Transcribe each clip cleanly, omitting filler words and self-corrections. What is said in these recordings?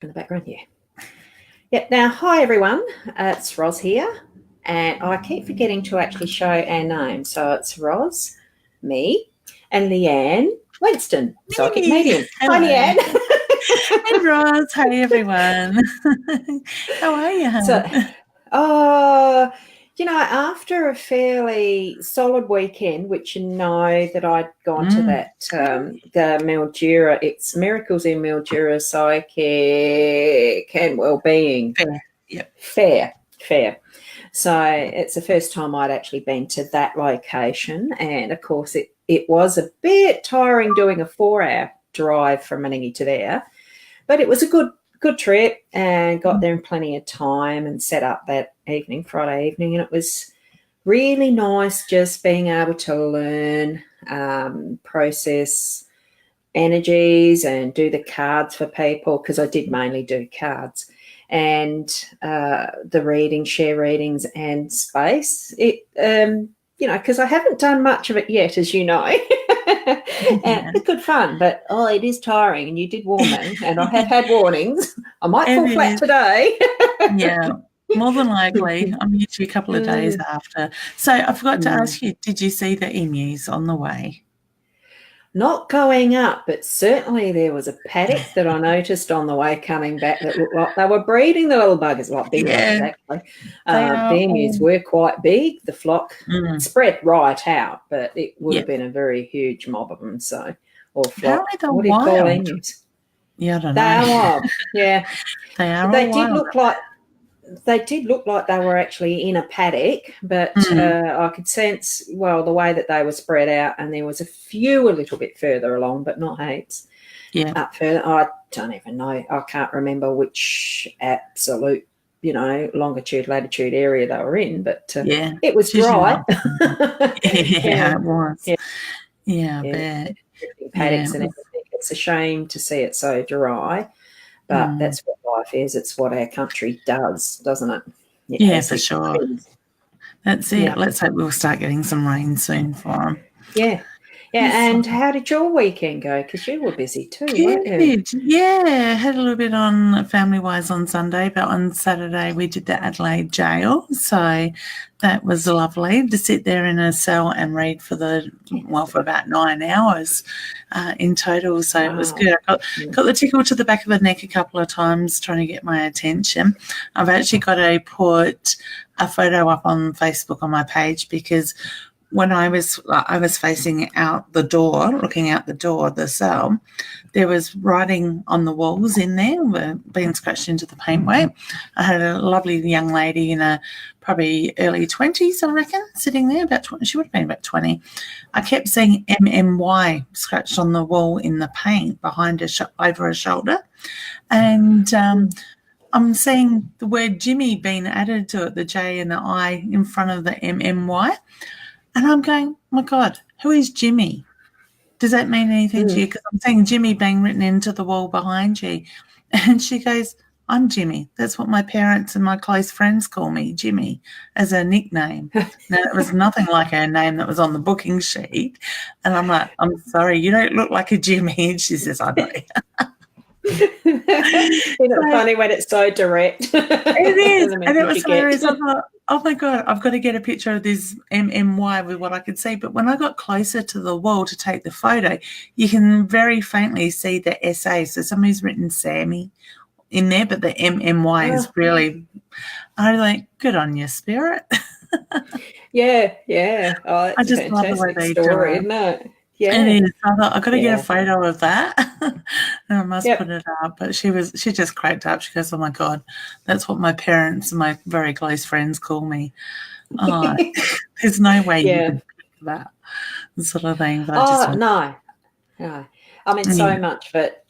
in the background here. Yeah. Now, hi everyone. It's Roz here, and I keep forgetting to actually show our names. So it's Roz, me, and Leanne Winston, psychic medium. Hi, Leanne. Hey, Roz. Hi, everyone. How are you, hon? After a fairly solid weekend, which you know that I'd gone to that, the Mildura, it's Miracles in Mildura Psychic and Wellbeing. Fair. So it's the first time I'd actually been to that location. And, of course, it was a bit tiring doing a 4-hour drive from Meningie to there. But it was a good trip, and got there in plenty of time and set up that evening, Friday evening, and it was really nice just being able to learn, process energies and do the cards for people, because I did mainly do cards, and the readings, share readings and space. Because I haven't done much of it yet, as you know. And it's good fun, but it is tiring, and you did warn me, and I have had warnings. I might fall flat today. Yeah, more than likely. I'm usually a couple of days after. So I forgot to ask you, did you see the emus on the way? Not going up, but certainly there was a paddock that I noticed on the way coming back that looked like they were breeding the little buggers, like big ones, actually. The emus were quite big. The flock spread right out, but it would have been a very huge mob of them. So, or flock. What do you call emus? Yeah, I don't know. They are wild. Yeah, they are. They did look like they were actually in a paddock, but I could sense, the way that they were spread out, and there was a few a little bit further along, but not heaps. Yeah. Up further, I don't even know. I can't remember which absolute, longitude, latitude area they were in, but it was dry. It was. Yeah, I bet. Paddocks and everything. It's a shame to see it so dry. But that's what life is. It's what our country does, doesn't it? Yeah, for sure. That's it. Yeah. Let's hope we'll start getting some rain soon for them. Yeah. And how did your weekend go? Because you were busy too, weren't you? Yeah, had a little bit on family-wise on Sunday, but on Saturday we did the Adelaide jail. So that was lovely to sit there in a cell and read for about 9 hours in total. So it was good. I got the tickle to the back of the neck a couple of times trying to get my attention. I've actually got to put a photo up on Facebook on my page, because when I was facing out the door, looking out the door of the cell, there was writing on the walls in there, being scratched into the paintwork. I had a lovely young lady in a probably early 20s, I reckon, sitting there, about 20. She would have been about 20. I kept seeing MMY scratched on the wall in the paint behind her, over her shoulder. And I'm seeing the word Jimmy being added to it, the J and the I in front of the MMY. And I'm going, oh my God, who is Jimmy? Does that mean anything to you? Because I'm seeing Jimmy being written into the wall behind you. And she goes, I'm Jimmy. That's what my parents and my close friends call me, Jimmy, as a nickname. Now, it was nothing like her name that was on the booking sheet. And I'm like, I'm sorry, you don't look like a Jimmy. And she says, I know. Isn't it funny when it's so direct? It is. And it was hilarious. I thought, oh my God, I've got to get a picture of this MMY with what I could see. But when I got closer to the wall to take the photo, you can very faintly see the SA. So somebody's written Sammy in there, but the MMY is really, I'm like, good on you, Spirit. Yeah. I just love the way they do it. Isn't it? Yeah. It is. I thought I've got to get a photo of that. And I must put it up. But she just cracked up. She goes, oh my God, that's what my parents and my very close friends call me. Oh, there's no way you would pick that sort of thing. But no. I mean, so much, but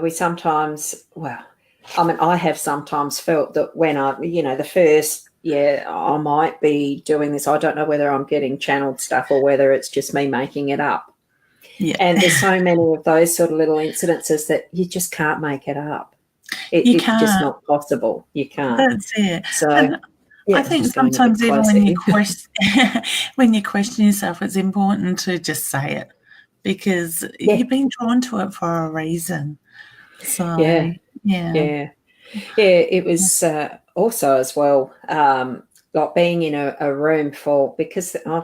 we sometimes, I have sometimes felt that when the first, I might be doing this. I don't know whether I'm getting channeled stuff or whether it's just me making it up. Yeah. And there's so many of those sort of little incidences that you just can't make it up. It's just not possible. You can't. That's it. So I think sometimes even when you question yourself, it's important to just say it, because you've been drawn to it for a reason. So Yeah. It was also as well, like being in a room full, because I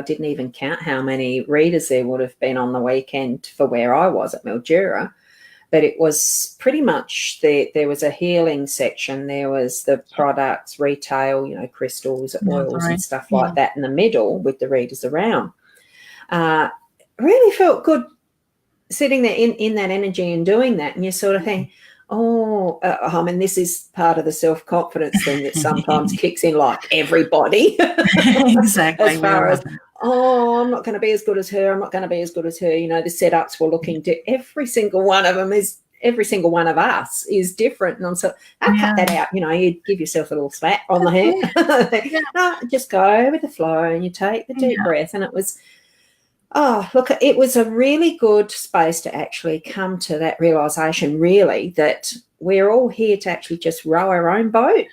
didn't even count how many readers there would have been on the weekend for where I was at Mildura. But it was pretty much there was a healing section. There was the products, retail, crystals, oils and stuff like that in the middle with the readers around. Really felt good sitting there in that energy and doing that. And you sort of think, this is part of the self-confidence thing that sometimes kicks in, like everybody. Exactly. As far as, I'm not going to be as good as her. I'm not going to be as good as her. The setups were looking every single one of them is, every single one of us is different. And I'm so, I'll cut that out. You give yourself a little slap on the head. No, just go with the flow and you take the deep breath. And it was, it was a really good space to actually come to that realisation, really, that we're all here to actually just row our own boat.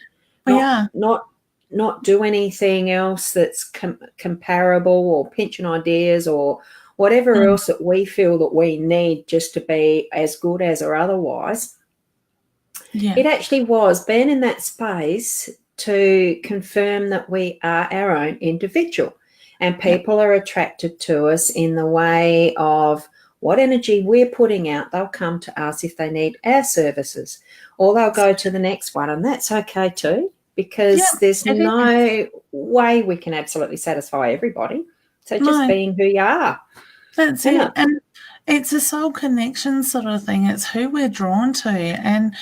Not do anything else that's comparable or pinching ideas or whatever else that we feel that we need just to be as good as or otherwise. It actually was being in that space to confirm that we are our own individual. And people are attracted to us in the way of what energy we're putting out. They'll come to us if they need our services, or they'll go to the next one. And that's okay too, because there's no way we can absolutely satisfy everybody. So just being who you are. That's it. And it's a soul connection sort of thing. It's who we're drawn to. And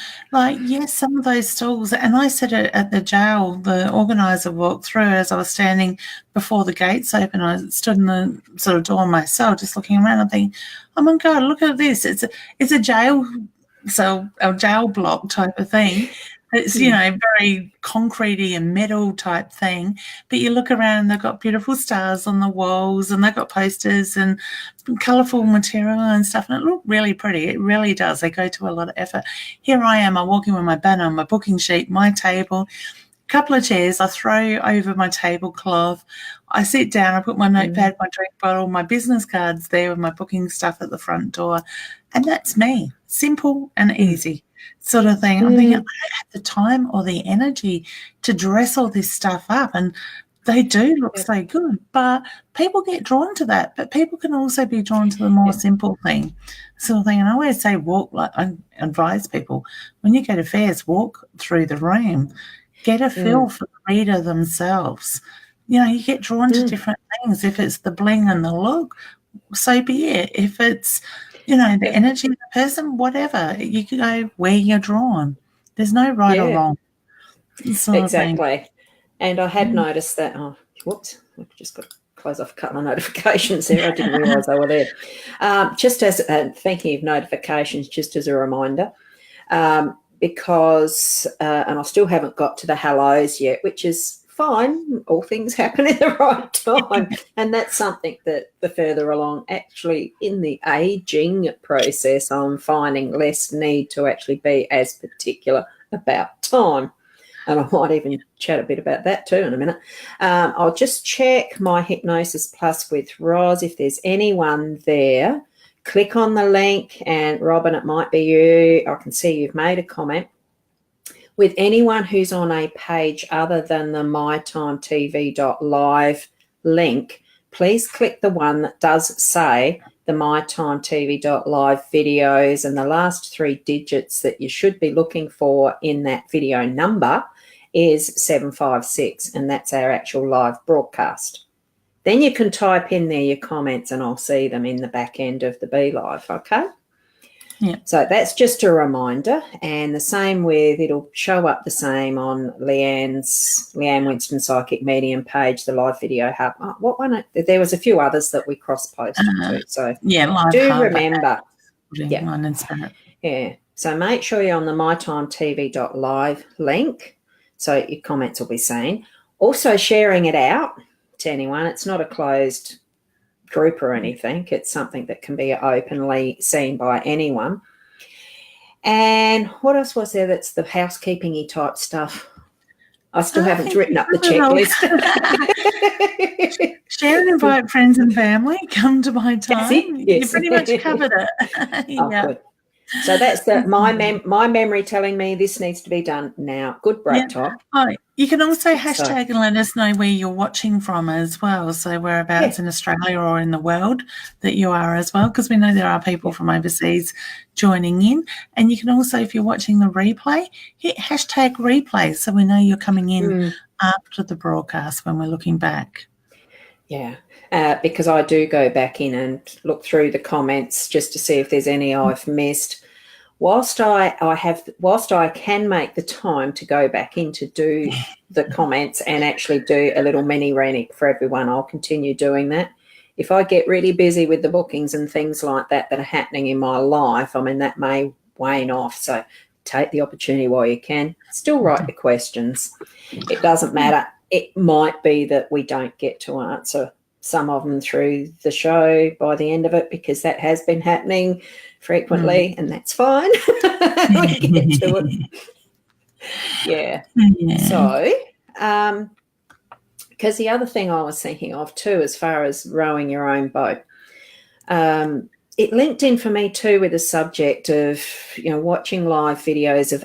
some of those stalls, and I said it at the jail, the organiser walked through as I was standing before the gates open. I stood in the sort of door myself, just looking around and thinking, oh my God, look at this. It's a jail, so a jail block type of thing. It's, very concretey and metal type thing. But you look around and they've got beautiful stars on the walls and they've got posters and colourful material and stuff. And it looked really pretty. It really does. They go to a lot of effort. Here I am. I'm walking with my banner, my booking sheet, my table, a couple of chairs. I throw over my tablecloth. I sit down. I put my notepad, my drink bottle, my business cards there with my booking stuff at the front door. And that's me. Simple and easy. Sort of thing. I'm thinking, I don't have the time or the energy to dress all this stuff up, and they do look so good, but people get drawn to that. But people can also be drawn to the more simple thing, sort of thing. And I always say, I advise people, when you go to fairs, walk through the room, get a feel for the reader themselves. You get drawn to different things. If it's the bling and the look, so be it. If it's the energy of the person, whatever. You can go where you're drawn. There's no right or wrong. Exactly. And I had noticed that, whoops, I've just got to close off a couple of notifications there. I didn't realise they were there. Just as, thinking of notifications, just as a reminder, because, and I still haven't got to the hellos yet, which is fine. All things happen in the right time. And that's something that the further along, actually in the aging process, I'm finding less need to actually be as particular about time. And I might even chat a bit about that too in a minute. I'll just check my Hypnosis Plus with Roz. If there's anyone there, click on the link. And Robin, it might be you. I can see you've made a comment. With anyone who's on a page other than the mytimetv.live link, please click the one that does say the mytimetv.live videos, and the last 3 digits that you should be looking for in that video number is 756, and that's our actual live broadcast. Then you can type in there your comments and I'll see them in the back end of the Be Live, okay? Yeah. So that's just a reminder, and the same with, it'll show up the same on Leanne Winston Psychic Medium page, the live video hub. Oh, what one? There was a few others that we cross-posted to. So live do hub, remember. Mind and Spirit. Yeah. So make sure you're on the mytimetv.live link, so your comments will be seen. Also sharing it out to anyone. It's not a closed group or anything. It's something that can be openly seen by anyone. And what else was there that's the housekeeping-y type stuff? I still haven't written up the checklist. Share and invite friends and family. Come to my time. Yes. You pretty much covered it. Oh, good. So that's my memory telling me this needs to be done now. Good break time. Oh, you can also So, hashtag and let us know where you're watching from as well. So whereabouts in Australia or in the world that you are as well, because we know there are people from overseas joining in. And you can also, if you're watching the replay, hit hashtag replay so we know you're coming in after the broadcast when we're looking back. Yeah, because I do go back in and look through the comments just to see if there's any I've missed. Whilst I can make the time to go back in to do the comments and actually do a little mini reading for everyone, I'll continue doing that. If I get really busy with the bookings and things like that are happening in my life, I mean, that may wane off. So take the opportunity while you can. Still write the questions. It doesn't matter. It might be that we don't get to answer some of them through the show by the end of it, because that has been happening frequently, and that's fine. We get to it. Yeah. So, because the other thing I was thinking of too, as far as rowing your own boat, it linked in for me too with the subject of, watching live videos of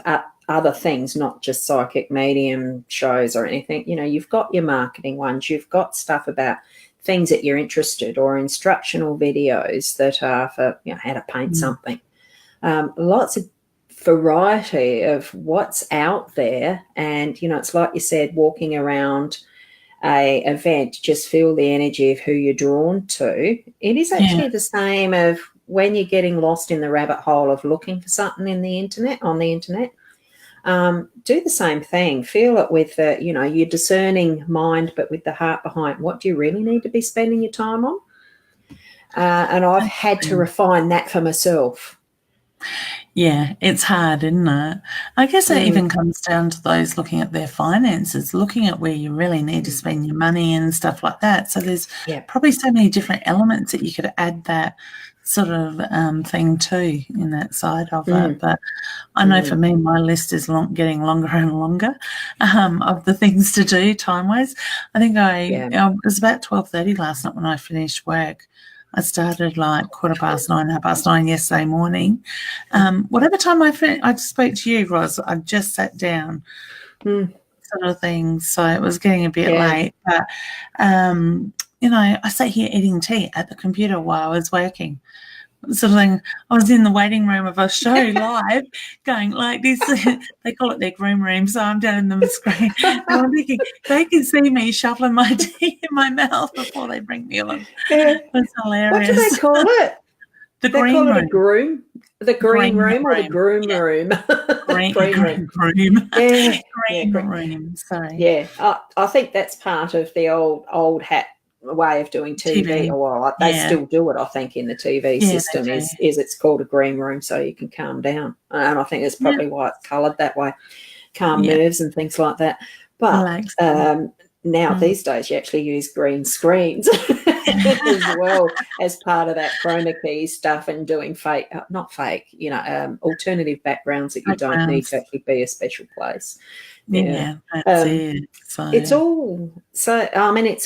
other things, not just psychic medium shows or anything. You've got your marketing ones, you've got stuff about things that you're interested, or instructional videos that are for how to paint something. Lots of variety of what's out there, and it's like you said, walking around a event, just feel the energy of who you're drawn to. It is actually the same of when you're getting lost in the rabbit hole of looking for something on the internet. Do the same thing. Feel it with your discerning mind, but with the heart behind. What do you really need to be spending your time on? And I've had to refine that for myself. Yeah, it's hard, isn't it? I guess it even comes down to those looking at their finances, looking at where you really need to spend your money and stuff like that. So there's probably so many different elements that you could add that sort of thing to in that side of it. But I know for me, my list is getting longer and longer of the things to do time-wise. I think it was about 12:30 last night when I finished work. I started like 9:15 yesterday morning. Whatever time I spoke to you, Ros, I just sat down, sort of thing. So it was getting a bit late. But, I sat here eating tea at the computer while I was working. Sort of thing. I was in the waiting room of a show live going like this. They call it their green room, so I'm down in the screen. And I'm thinking they can see me shuffling my tea in my mouth before they bring me on. Yeah. That's hilarious. What do they call it? The green room. The green room or the groom room? Green room. Yeah. Green room. Sorry. Yeah. I think that's part of the old hat way of doing TV. Or they still do it, I think, in the TV system is it's called a green room, so you can calm down. And I think that's probably why it's coloured that way, calm nerves and things like that. But now these days you actually use green screens as well as part of that chroma key stuff, and doing alternative backgrounds that you don't need to actually be a special place. Yeah, that's it. So it's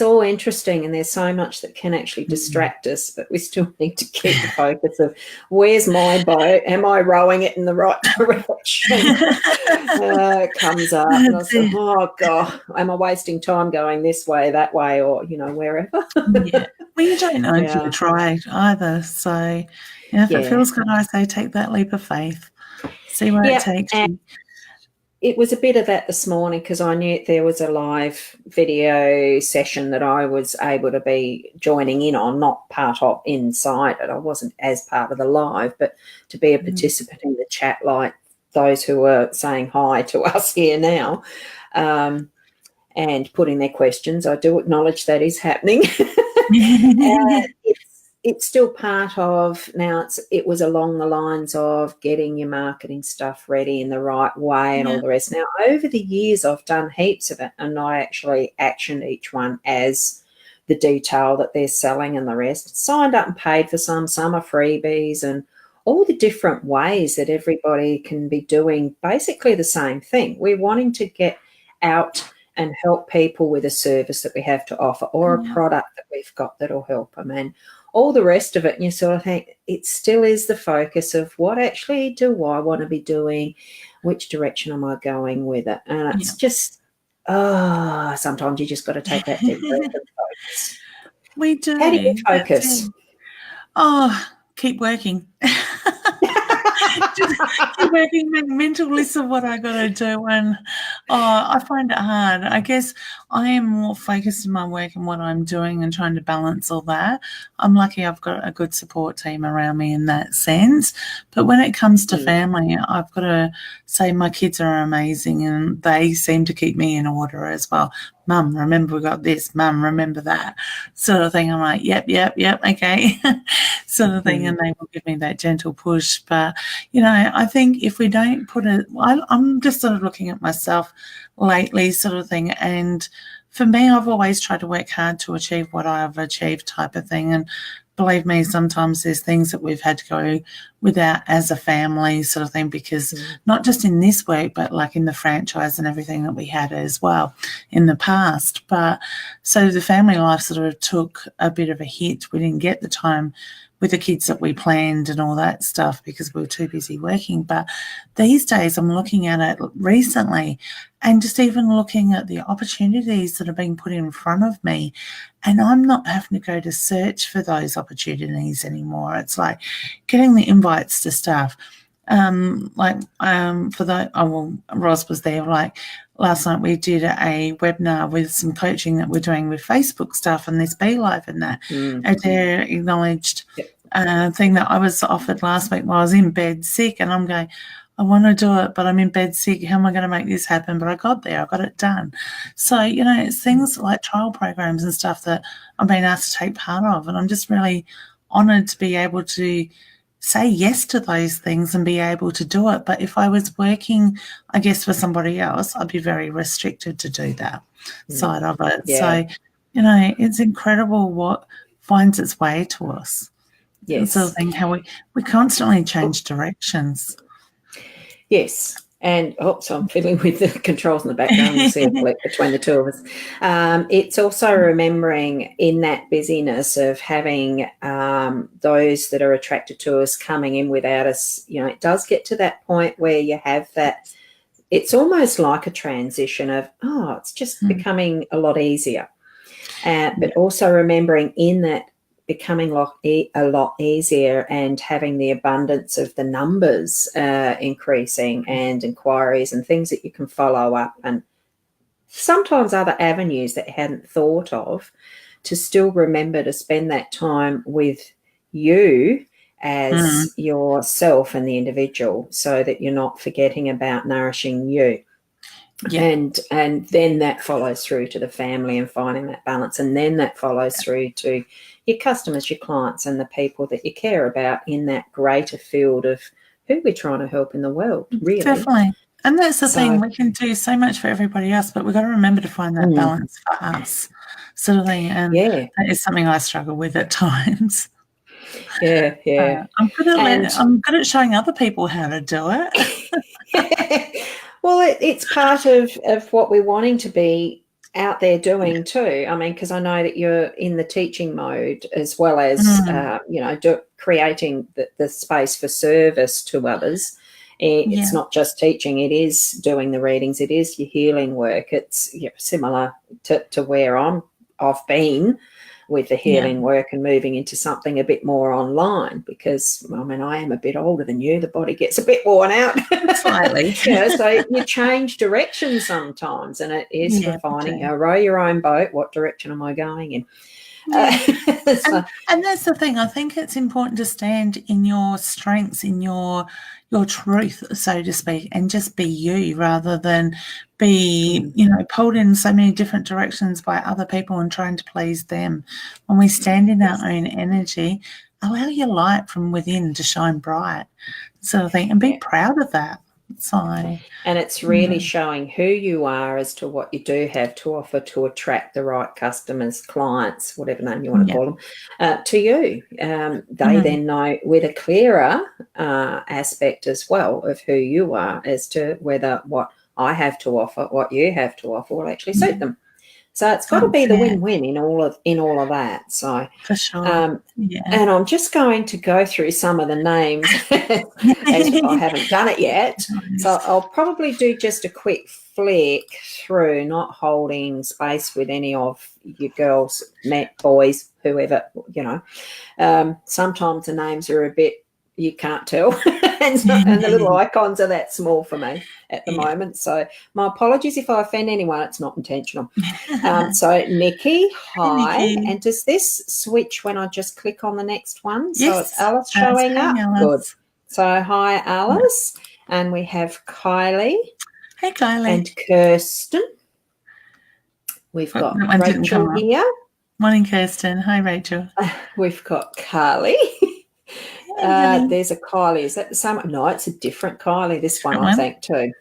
all interesting, and there's so much that can actually distract us, but we still need to keep the focus of where's my boat? Am I rowing it in the right direction? It comes up, and I was like, oh God, am I wasting time going this way, that way, or wherever? Well, you don't know until you try either. So if it feels good, I say take that leap of faith, see where it takes you. It was a bit of that this morning, because I knew there was a live video session that I was able to be joining in on, not part of inside it. I wasn't as part of the live, but to be a participant in the chat, like those who are saying hi to us here now and putting their questions. I do acknowledge that is happening. It's still part of now. It was along the lines of getting your marketing stuff ready in the right way and all the rest. Now, over the years, I've done heaps of it, and I actually actioned each one as the detail that they're selling and the rest. Signed up and paid for some are freebies, and all the different ways that everybody can be doing basically the same thing. We're wanting to get out and help people with a service that we have to offer, or a product that we've got that'll help them. And all the rest of it, and you sort of think it still is the focus of what actually do I want to be doing, which direction am I going with it, and it's just sometimes you just got to take that deep breath and focus. We do. How do you That's focus? it. Oh, keep working. Just keep working, make mental lists of what I got to do, and I find it hard. I guess I am more focused in my work and what I'm doing and trying to balance all that. I'm lucky I've got a good support team around me in that sense. But when it comes to family, I've got to say my kids are amazing and they seem to keep me in order as well. Mum, remember we got this. Mum, remember that, sort of thing. I'm like, yep, okay, sort of thing, and they will give me that gentle push. But I think if we don't put it, I'm just sort of looking at myself lately, sort of thing, and for me, I've always tried to work hard to achieve what I've achieved, type of thing, and believe me, sometimes there's things that we've had to go without as a family, sort of thing, because not just in this work, but like in the franchise and everything that we had as well in the past. But so the family life sort of took a bit of a hit. We didn't get the time with the kids that we planned and all that stuff because we were too busy working. But these days I'm looking at it recently and just even looking at the opportunities that are being put in front of me, and I'm not having to go to search for those opportunities anymore. It's like getting the invites to stuff. Ros was there, like last night we did a webinar with some coaching that we're doing with Facebook stuff and this Be Live and that. And they acknowledged thing that I was offered last week while I was in bed sick, and I'm going, I want to do it, but I'm in bed sick. How am I going to make this happen? But I got there. I got it done. So, it's things like trial programs and stuff that I'm being asked to take part of, and I'm just really honoured to be able to say yes to those things and be able to do it. But if I was working, I guess, for somebody else, I'd be very restricted to do that side of it. Yeah. So, it's incredible what finds its way to us. Yes. Sort of thing, how we constantly change directions. Yes. And so I'm fiddling with the controls in the background. We'll see a click between the two of us. It's also remembering in that busyness of having those that are attracted to us coming in without us. It does get to that point where you have that. It's almost like a transition of, it's just becoming a lot easier. But also remembering in that becoming a lot easier and having the abundance of the numbers increasing and inquiries and things that you can follow up, and sometimes other avenues that you hadn't thought of, to still remember to spend that time with you as yourself and the individual, so that you're not forgetting about nourishing you. Yeah. And then that follows through to the family and finding that balance, and then that follows through to your customers, your clients, and the people that you care about in that greater field of who we're trying to help in the world, really. Definitely. And that's the thing, we can do so much for everybody else, but we've got to remember to find that balance for us, sort of thing. And that is something I struggle with at times. Yeah. I'm good at showing other people how to do it. Well, it's part of what we're wanting to be out there doing too. I mean, because I know that you're in the teaching mode as well as, creating the space for service to others. It's not just teaching, it is doing the readings, it is your healing work. It's similar to where I've been with the healing work and moving into something a bit more online, because I am a bit older than you. The body gets a bit worn out slightly. So you change direction sometimes, and it is refining. Row your own boat. What direction am I going in? And that's the thing. I think it's important to stand in your strengths, in your truth, so to speak, and just be you, rather than be, pulled in so many different directions by other people and trying to please them. When we stand in our own energy, allow your light from within to shine bright, sort of thing, and be proud of that. And it's really showing who you are as to what you do have to offer to attract the right customers, clients, whatever name you want to call them, to you. They then know with a clearer aspect as well of who you are, as to whether what I have to offer, what you have to offer, will actually suit them. So it's got to be the win-win in all of that. So for sure. And I'm just going to go through some of the names as I haven't done it yet. So I'll probably do just a quick flick through, not holding space with any of you girls, boys, whoever, sometimes the names are a bit, you can't tell, and the little icons are that small for me at the moment. So my apologies if I offend anyone. It's not intentional. So Nikki, hi. Nikki. And does this switch when I just click on the next one? Yes. So it's Alice showing up. Alice. Good. So hi, Alice. And we have Kylie. Hey, Kylie. And Kirsten. We've got Rachel here. Morning, Kirsten. Hi, Rachel. We've got Carly. There's a Kylie. Is that the same? No, it's a different Kylie, this one, I think, too.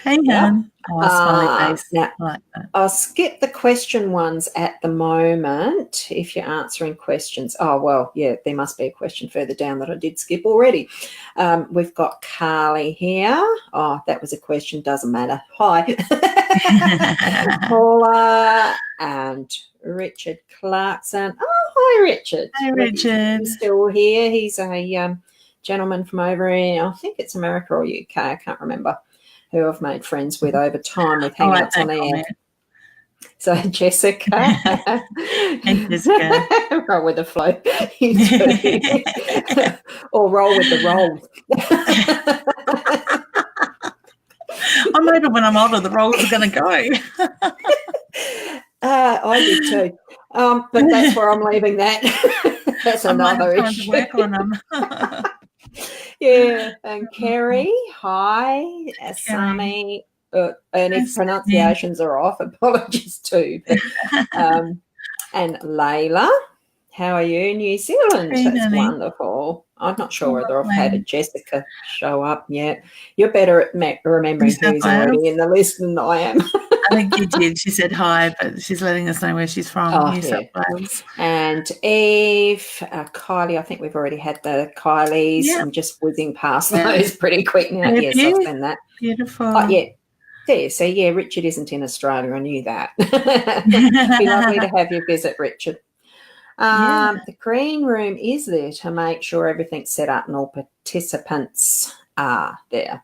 Hey, hon. Smiley face. Now, I like that. I'll skip the question ones at the moment if you're answering questions. Oh, well, yeah, there must be a question further down that I did skip already. We've got Carly here. Oh, that was a question. Doesn't matter. Hi. Paula and Richard Clarkson. Oh, hi, Richard. Hi, Richard. He's still here. He's a gentleman from over in, I think it's America or UK, I can't remember, who I've made friends with over time with hangouts on air. So Jessica. Hey, Jessica. Roll with the flow. Or roll with the roll. I'm maybe when I'm older, the rolls are going to go. I did too. But that's where I'm leaving that. That's another issue. Work on them. Yeah. And Kerry, hi. Asami. And if pronunciations are off, apologies too. But, and Layla, how are you? New Zealand. Hey, that's honey. Wonderful. I'm not sure whether I've had a Jessica show up yet. You're better at remembering who's already in the list than I am. I think you did. She said hi, but she's letting us know where she's from. New South Wales. And Eve, Kylie, I think we've already had the Kylies. Yeah. I'm just whizzing past those pretty quick now. Yes, I've seen that. Beautiful. Oh, yeah. There, so yeah, Richard isn't in Australia. I knew that. It'd be lovely to have you visit, Richard. The green room is there to make sure everything's set up and all participants are there.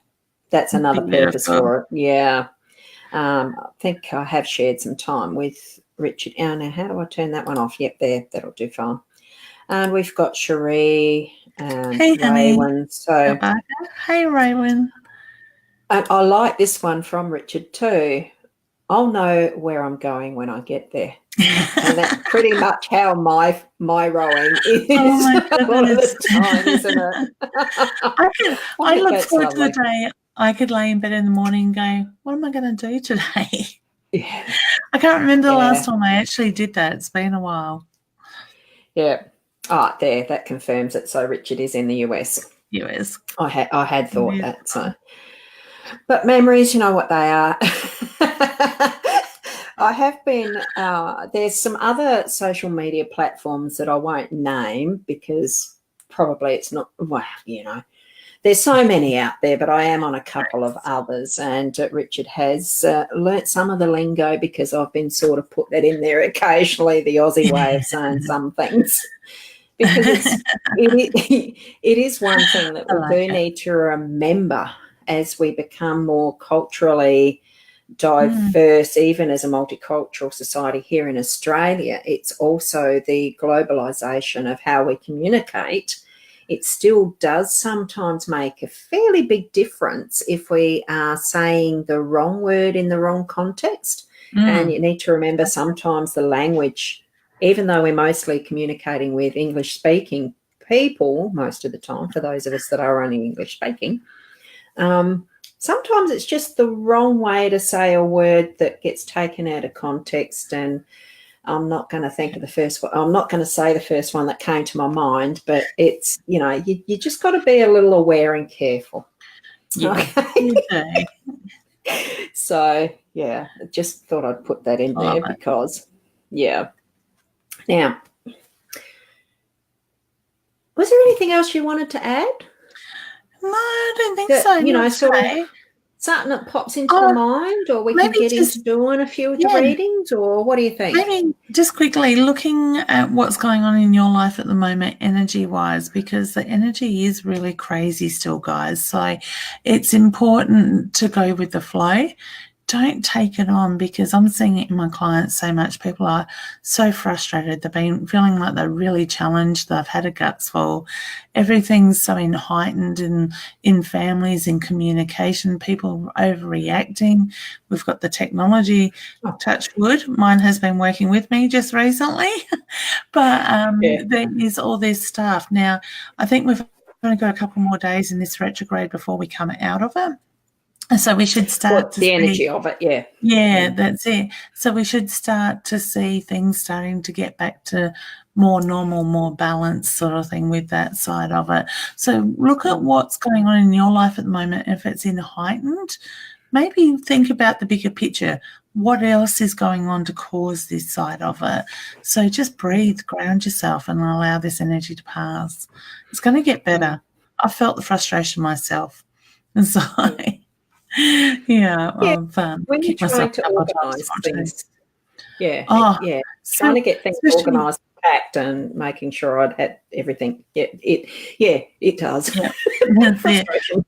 That's another purpose for it. Yeah. I think I have shared some time with Richard. Oh, now how do I turn that one off? Yep, there. That'll do fine. And we've got Cherie and Raywin. So, hey, Raywin. And I like this one from Richard too. I'll know where I'm going when I get there. And that's pretty much how my rowing is. Oh my goodness. A lot of the time, isn't it? I look forward to the day I could lay in bed in the morning and go, what am I going to do today? Yeah. I can't remember the last time I actually did that. It's been a while. Yeah. Oh, there, that confirms it. So Richard is in the US. I had thought that. So, but memories, you know what they are. I have been, there's some other social media platforms that I won't name because probably it's not, well, you know, there's so many out there, but I am on a couple of others, and Richard has learnt some of the lingo because I've been sort of put that in there occasionally, the Aussie way of saying some things. Because it is one thing that we do need to remember as we become more culturally diverse, even as a multicultural society here in Australia. It's also the globalisation of how we communicate. It still does sometimes make a fairly big difference if we are saying the wrong word in the wrong context. And you need to remember sometimes the language, even though we're mostly communicating with English-speaking people most of the time, for those of us that are only English-speaking, sometimes it's just the wrong way to say a word that gets taken out of context. And I'm not going to think of the first one. I'm not going to say the first one that came to my mind, but it's, you know, you just got to be a little aware and careful. Yeah. Okay. So, yeah, I just thought I'd put that in there because, yeah. Now, was there anything else you wanted to add? No, I don't think so. You know, something that pops into the mind, or we can maybe get just into doing a few of the readings, or what do you think? maybe just quickly looking at what's going on in your life at the moment, energy-wise, because the energy is really crazy still, guys. So it's important to go with the flow. Don't take it on, because I'm seeing it in my clients so much. People are so frustrated. They've been feeling like they're really challenged. They've had a guts full. Everything's so heightened in families, in communication. People overreacting. We've got the technology. Touch wood. Mine has been working with me just recently. But there is all this stuff. Now, I think we've only got a couple more days in this retrograde before we come out of it. So we should start to the see energy of it, Yeah, that's it. So we should start to see things starting to get back to more normal, more balanced sort of thing with that side of it. So look at what's going on in your life at the moment. If it's in heightened, maybe think about the bigger picture. What else is going on to cause this side of it? So just breathe, ground yourself, and allow this energy to pass. It's going to get better. I felt the frustration myself. And so... when you're trying to organise things, trying to get things organised, packed, and making sure I'd had everything. It does. Frustration.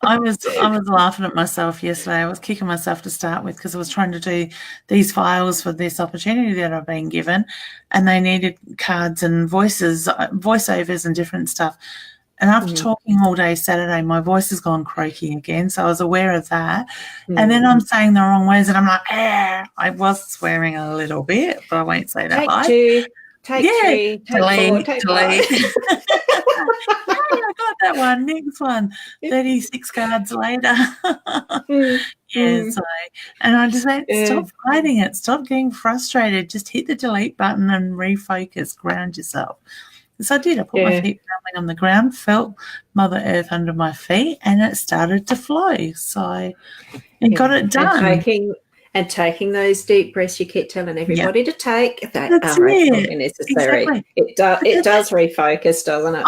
I was laughing at myself yesterday. I was kicking myself to start with, because I was trying to do these files for this opportunity that I've been given, and they needed cards and voiceovers and different stuff. And after talking all day Saturday, my voice has gone croaky again, so I was aware of that. And then I'm saying the wrong words, and I'm like, I was swearing a little bit, but I won't say that. Take 3, take 4, take 5. I got that one. Next one, 36 cards later. And I just said, stop fighting it. Stop getting frustrated. Just hit the delete button and refocus, ground yourself. So I did. I put my feet firmly on the ground, felt Mother Earth under my feet, and it started to flow. So and got it done. And taking those deep breaths you keep telling everybody to take, that are absolutely necessary. Exactly. It does refocus, doesn't it?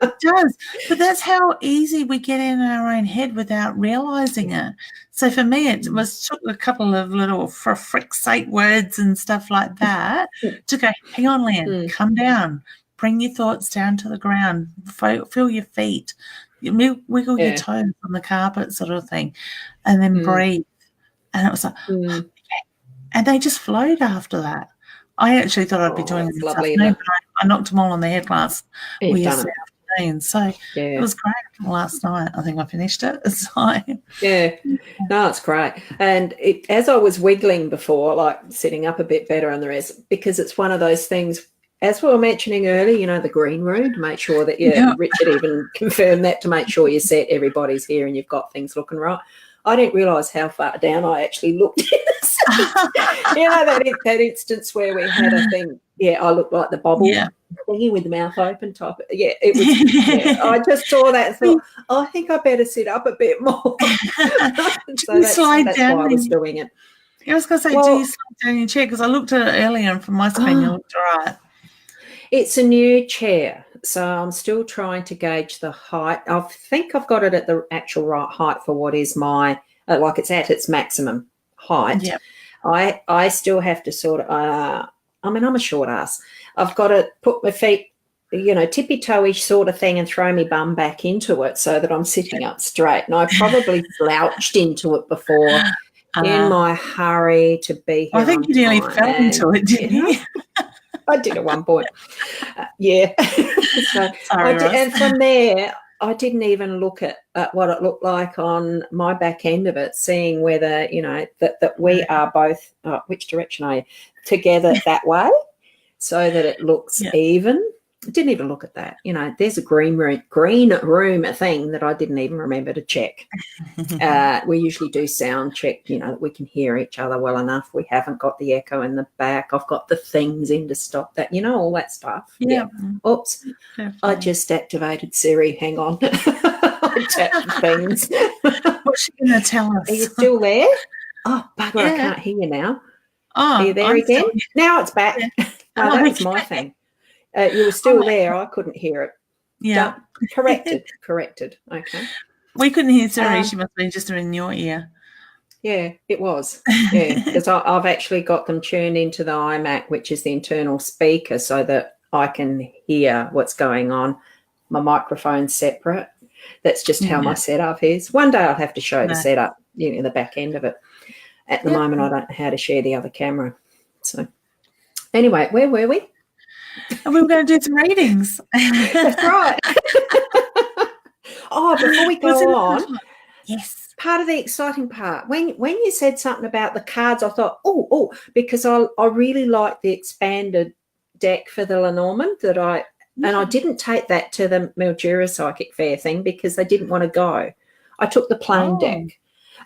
It does. But that's how easy we get in our own head without realising it. So for me, it took a couple of little for frick's sake words and stuff like that to go, hang on, Leanne, come down. Bring your thoughts down to the ground. Feel your feet. Wiggle your toes on the carpet, sort of thing, and then breathe. And it was like, and they just flowed after that. I actually thought I'd be doing it this afternoon, but I knocked them all on the head last afternoon. So it was great last night. I think I finished it. So no, it's great. And as I was wiggling before, like sitting up a bit better and the rest, because it's one of those things. As we were mentioning earlier, the green room, to make sure that, Richard even confirmed that, to make sure you set everybody's here and you've got things looking right. I didn't realise how far down I actually looked. That instance where we had a thing. I looked like the bobble thingy with the mouth open type. It was. I just saw that and thought, I think I better sit up a bit more. So that's why I was doing it. I was going to say, do you slide down your chair? Because I looked at it earlier and from my screen, you looked all right. It's a new chair, so I'm still trying to gauge the height. I think I've got it at the actual right height for what is my, it's at its maximum height. Yep. I still have to sort of, I'm a short ass. I've got to put my feet, tippy-toe-ish sort of thing and throw my bum back into it so that I'm sitting up straight. And I probably slouched into it before in my hurry to be here. I think you nearly fell into it, didn't you? I did at one point. And from there, I didn't even look at what it looked like on my back end of it, seeing whether, that we are both, which direction are you, together that way so that it looks even. I didn't even look at that. There's a green room thing that I didn't even remember to check. We usually do sound check, that we can hear each other well enough. We haven't got the echo in the back. I've got the things in to stop that, all that stuff. Yeah. Oops. Definitely. I just activated Siri. Hang on. I tapped things. What's she going to tell us? Are you still there? Oh, bugger, I can't hear you now. Oh, are you there again? Now it's back. Yeah. That was my thing. You were still there. I couldn't hear it. Yeah. Corrected. Okay. We couldn't hear Siri. She must have been just in your ear. Yeah, it was. Yeah, because I've actually got them tuned into the iMac, which is the internal speaker, so that I can hear what's going on. My microphone's separate. That's just how my setup is. One day I'll have to show the setup, the back end of it. At the moment, I don't know how to share the other camera. So anyway, where were we? And we were going to do some readings. That's right. Oh, before we go on, yes, part of the exciting part, when you said something about the cards, I thought, because I really like the expanded deck for the Lenormand and I didn't take that to the Mildura Psychic Fair thing because they didn't want to go. I took the plain deck.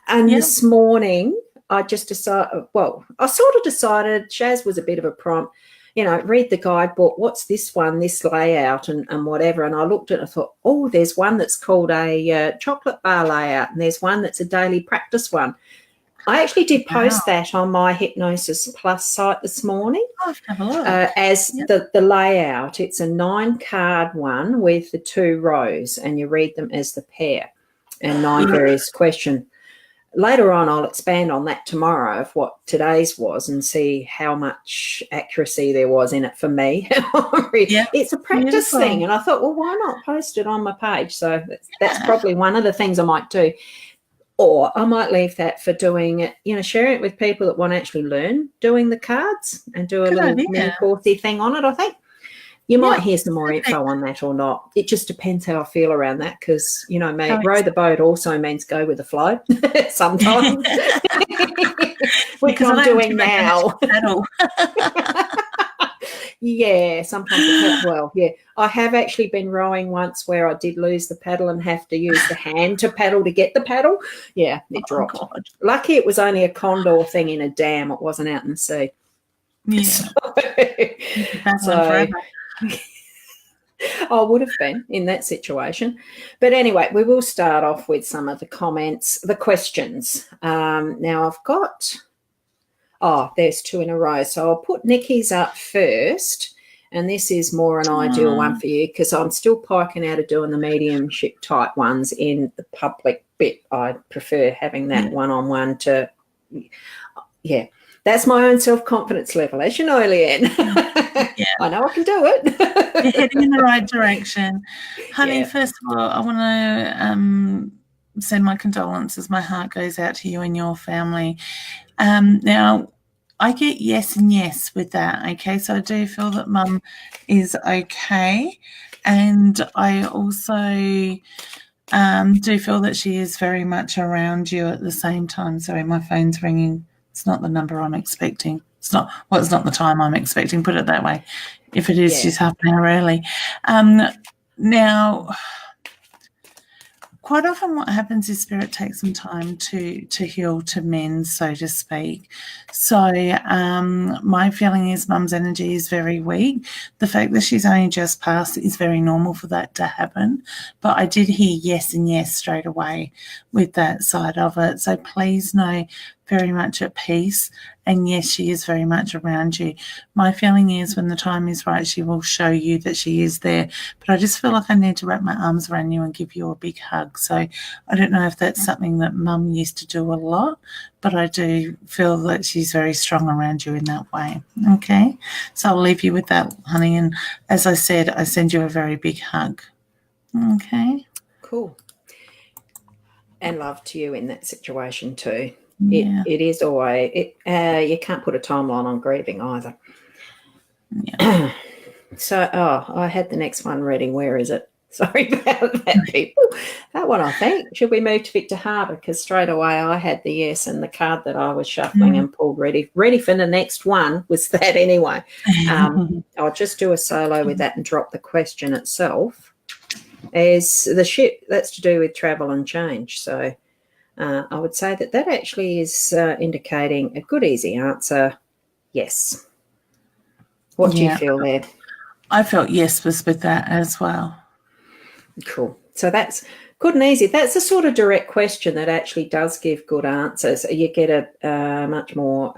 And this morning I just decided, I sort of decided, Shaz was a bit of a prompt, read the guidebook, what's this one, this layout and whatever. And I looked at it and I thought, there's one that's called a chocolate bar layout and there's one that's a daily practice one. I actually did post that on my Hypnosis Plus site this morning. I'll have to have a look. As the layout. It's a 9-card one with the 2 rows and you read them as the pair and 9 various questions. Later on, I'll expand on that tomorrow of what today's was and see how much accuracy there was in it for me. It's a practice thing. And I thought, why not post it on my page? So that's probably one of the things I might do. Or I might leave that for doing it, sharing it with people that want to actually learn doing the cards and do a little mini coursey thing on it, I think. You might hear some more info on that or not. It just depends how I feel around that because, row the boat also means go with the flow sometimes, which I'm doing now. Yeah, sometimes. I have actually been rowing once where I did lose the paddle and have to use the hand to paddle to get the paddle. Yeah, it dropped. God. Lucky it was only a condor thing in a dam. It wasn't out in the sea. Yeah. I would have been in that situation. But anyway, we will start off with some of the comments, the questions. Now I've got, there's 2 in a row. So I'll put Nikki's up first. And this is more an ideal one for you because I'm still piking out of doing the mediumship type ones in the public bit. I prefer having that one-on-one to, that's my own self-confidence level, as you know, Leanne. I know I can do it. You're heading in the right direction. Honey, first of all, I want to send my condolences. My heart goes out to you and your family. Now, I get yes and yes with that, okay? So I do feel that Mum is okay. And I also do feel that she is very much around you at the same time. Sorry, my phone's ringing. It's not the number I'm expecting. It's not the time I'm expecting, put it that way. If it is, she's half an hour early. Now, quite often what happens is Spirit takes some time to heal, to mend, so to speak. So my feeling is Mum's energy is very weak. The fact that she's only just passed is very normal for that to happen. But I did hear yes and yes straight away with that side of it. So please know very much at peace. And yes, she is very much around you. My feeling is when the time is right, she will show you that she is there. But I just feel like I need to wrap my arms around you and give you a big hug. So I don't know if that's something that Mum used to do a lot, but I do feel that she's very strong around you in that way. Okay? So I'll leave you with that, honey. And as I said, I send you a very big hug. Okay? Cool. And love to you in that situation too. Yeah. It is always, you can't put a timeline on grieving either. Yeah. So, I had the next one ready. Where is it? Sorry about that, people. That one, I think. Should we move to Victor Harbour? Because straight away I had the yes, and the card that I was shuffling and pulled ready for the next one was that anyway. I'll just do a solo with that and drop the question itself. As the ship, that's to do with travel and change. So I would say that actually is indicating a good, easy answer, yes. What do you feel there? I felt yes was with that as well. Cool. So that's good and easy. That's a sort of direct question that actually does give good answers. You get a much more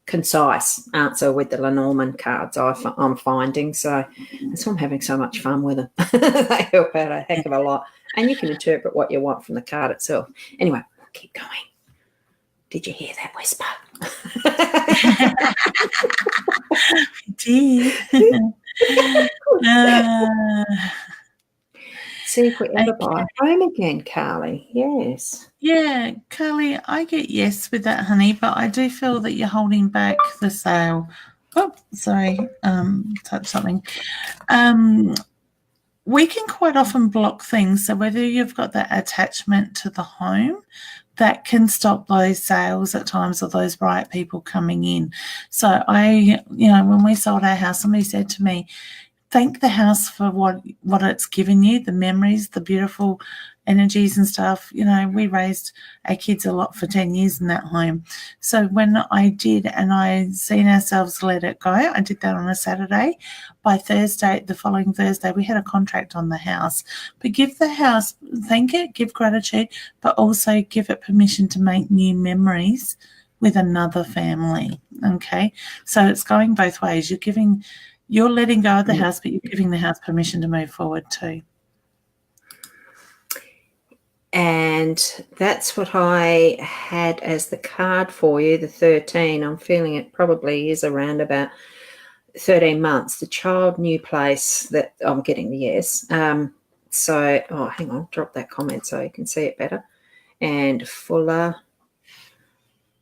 concise answer with the Lenormand cards, I'm finding. So that's why I'm having so much fun with them. They help out a heck of a lot. And you can interpret what you want from the card itself. Anyway, we'll keep going. Did you hear that whisper? See if we ever buy home again, Carly. Yes. Yeah, Carly, I get yes with that, honey, but I do feel that you're holding back the sale. Oh, sorry, touch something. We can quite often block things. So whether you've got that attachment to the home, that can stop those sales at times or those right people coming in. So when we sold our house, somebody said to me, thank the house for what it's given you, the memories, the beautiful energies and stuff. We raised our kids a lot for 10 years in that home. So when I did, and I seen ourselves let it go, I did that on a Saturday. By Thursday, the following Thursday, we had a contract on the house. But give the house, thank it, give gratitude, but also give it permission to make new memories with another family. Okay? So it's going both ways. You're letting go of the house, but you're giving the house permission to move forward too. And that's what I had as the card for you, the 13. I'm feeling it probably is around about 13 months. The child, new place, that I'm getting the yes. Hang on, drop that comment so you can see it better. And fuller.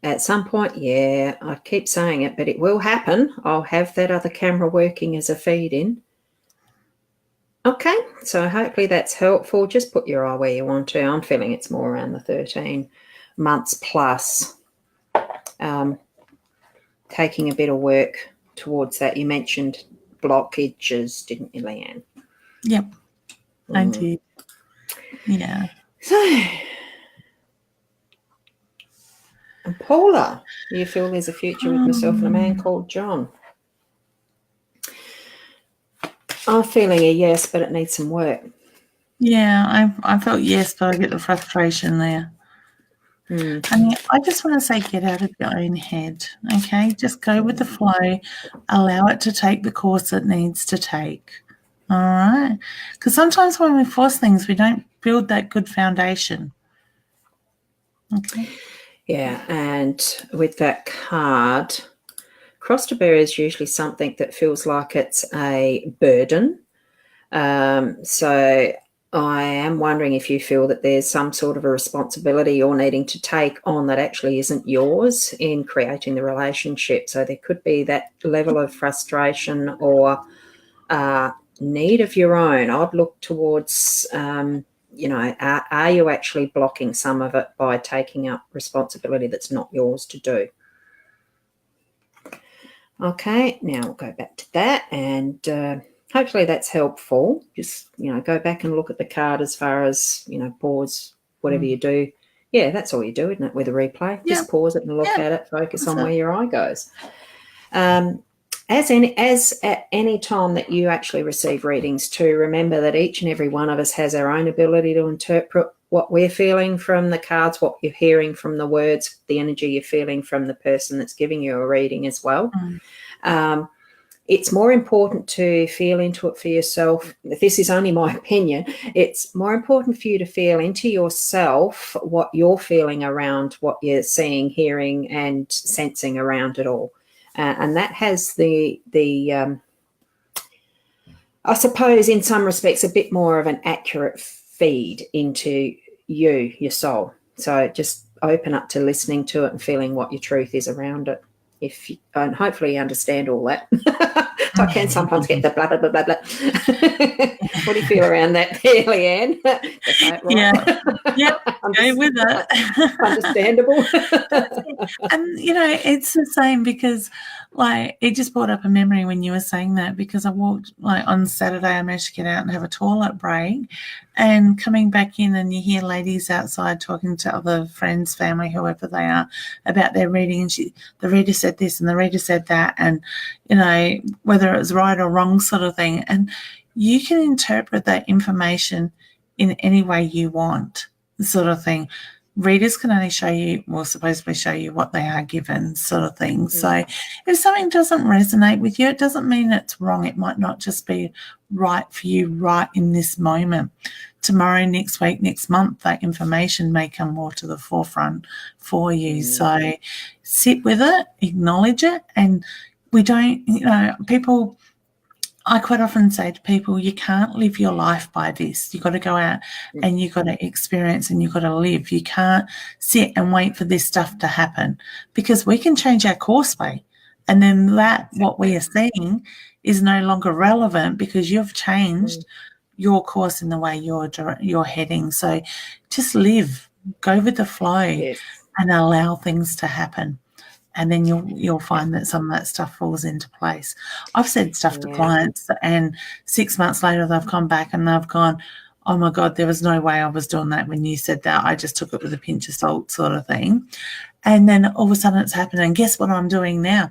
At some point, yeah, I keep saying it, but it will happen. I'll have that other camera working as a feed-in. Okay, so hopefully that's helpful. Just put your eye where you want to. I'm feeling it's more around the 13 months plus. Taking a bit of work towards that. You mentioned blockages, didn't you, Leanne? Yep, I did. Yeah. So, and Paula, you feel there's a future with myself and a man called John? I'm feeling a yes, but it needs some work. Yeah, I felt yes, but I get the frustration there. I mean, I just want to say get out of your own head, okay? Just go with the flow. Allow it to take the course it needs to take, all right? Because sometimes when we force things, we don't build that good foundation. Okay. Yeah, and with that card, cross to bear is usually something that feels like it's a burden. So I am wondering if you feel that there's some sort of a responsibility you're needing to take on that actually isn't yours in creating the relationship. So there could be that level of frustration or need of your own. I'd look towards are you actually blocking some of it by taking up responsibility that's not yours to do? Okay, now we'll go back to that, and hopefully that's helpful. Just, go back and look at the card as far as, pause, whatever you do. Yeah, that's all you do, isn't it, with a replay? Yep. Just pause it and look at it, focus on where your eye goes. As at any time that you actually receive readings too, remember that each and every one of us has our own ability to interpret what we're feeling from the cards, what you're hearing from the words, the energy you're feeling from the person that's giving you a reading as well. It's more important to feel into it for yourself. This is only my opinion. It's more important for you to feel into yourself what you're feeling around what you're seeing, hearing, and sensing around it all. And that has the I suppose in some respects, a bit more of an accurate feed into you, your soul. So just open up to listening to it and feeling what your truth is around it. And hopefully you understand all that. I can sometimes get the blah, blah, blah, blah, blah. What do you feel around that there, Leanne? Right? Yeah. Yep. Go with it. Understandable. And, it's the same because, it just brought up a memory when you were saying that, because I walked, on Saturday, I managed to get out and have a toilet break, and coming back in and you hear ladies outside talking to other friends, family, whoever they are, about their reading, and the reader said this and the reader said that, and, whether it was right or wrong sort of thing. And you can interpret that information in any way you want, sort of thing. readers can only show you, well, supposedly show you what they are given, sort of thing. So if something doesn't resonate with you, it doesn't mean it's wrong. It might not just be right for you right in this moment. Tomorrow, next week, next month, that information may come more to the forefront for you. So sit with it, acknowledge it, and we don't, people, I quite often say to people, you can't live your life by this. You've got to go out and you've got to experience and you've got to live. You can't sit and wait for this stuff to happen, because we can change our courseplay. And then what we are seeing is no longer relevant because you've changed your course in the way you're heading. So just live, go with the flow, and allow things to happen. And then you'll find that some of that stuff falls into place. I've said stuff to clients, and 6 months later they've come back and they've gone, oh, my God, there was no way I was doing that when you said that. I just took it with a pinch of salt, sort of thing. And then all of a sudden it's happened, and guess what I'm doing now?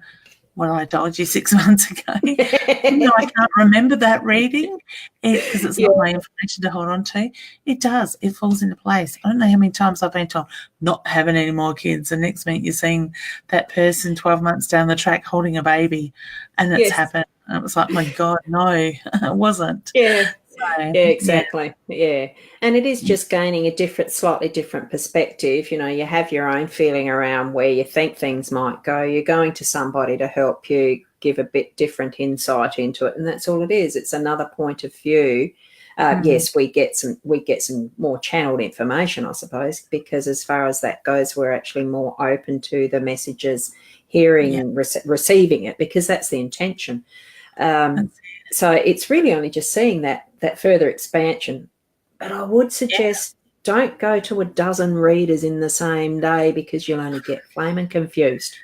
What I told you 6 months ago. I can't remember that reading because it's not my information to hold on to. It does. It falls into place. I don't know how many times I've been told not having any more kids, and next minute you're seeing that person 12 months down the track holding a baby, and it's happened. And it was like, my God, no, it wasn't. Exactly. And it is just gaining a slightly different perspective. You have your own feeling around where you think things might go. You're going to somebody to help you give a bit different insight into it, and that's all it is. It's another point of view. Yes, we get some more channeled information, I suppose, because as far as that goes, we're actually more open to the messages, hearing, receiving it, because that's the intention. So it's really only just seeing that further expansion. But I would suggest don't go to a dozen readers in the same day, because you'll only get flaming confused.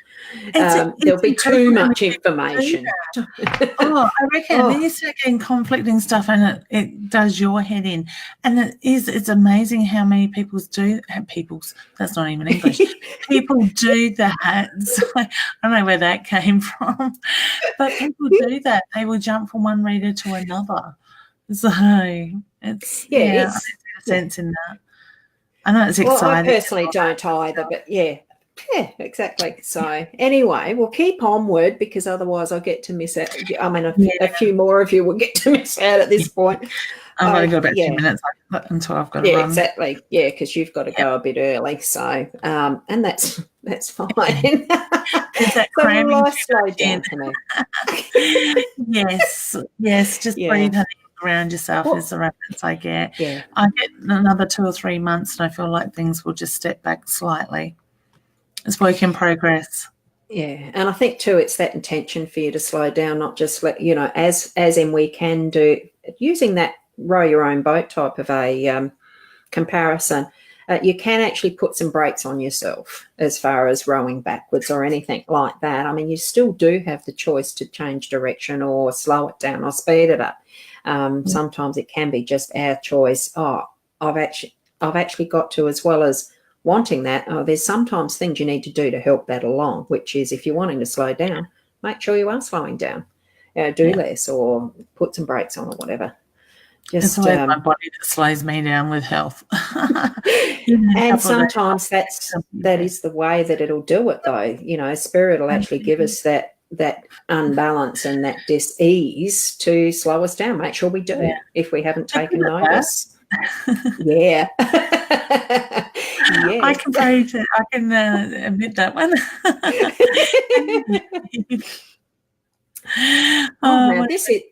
There'll be too much information. I reckon then you start getting conflicting stuff, and it does your head in. And it's amazing how many that's not even English. People do that. So I don't know where that came from. But people do that. They will jump from one reader to another. So it's I see a sense in that. I know it's exciting. Well, I personally don't either, but yeah, exactly. So anyway, we'll keep onward, because otherwise I'll get to miss out. I mean, a few more of you will get to miss out at this point. I've only got about 2 minutes until I've got to run. Exactly. Yeah, because you've got to go a bit early. So, and that's fine. That so will I slow down for me? Yes. Just breathe, honey. Around yourself is the reference I get. I get another 2 or 3 months, and I feel like things will just step back slightly. It's work in progress. Yeah, and I think too, it's that intention for you to slow down, not just let as in we can do using that row your own boat type of a comparison. You can actually put some brakes on yourself as far as rowing backwards or anything like that. I mean, you still do have the choice to change direction or slow it down or speed it up. Sometimes it can be just our choice. I've actually got to, as well as wanting that, there's sometimes things you need to do to help that along, which is if you're wanting to slow down, make sure you are slowing down. Do less or put some brakes on or whatever. It's always my body that slows me down with health. And sometimes that is the way that it'll do it, though. Spirit will actually give us that unbalance and that dis-ease to slow us down. Make sure we do it if we haven't taken notice. I can admit that one.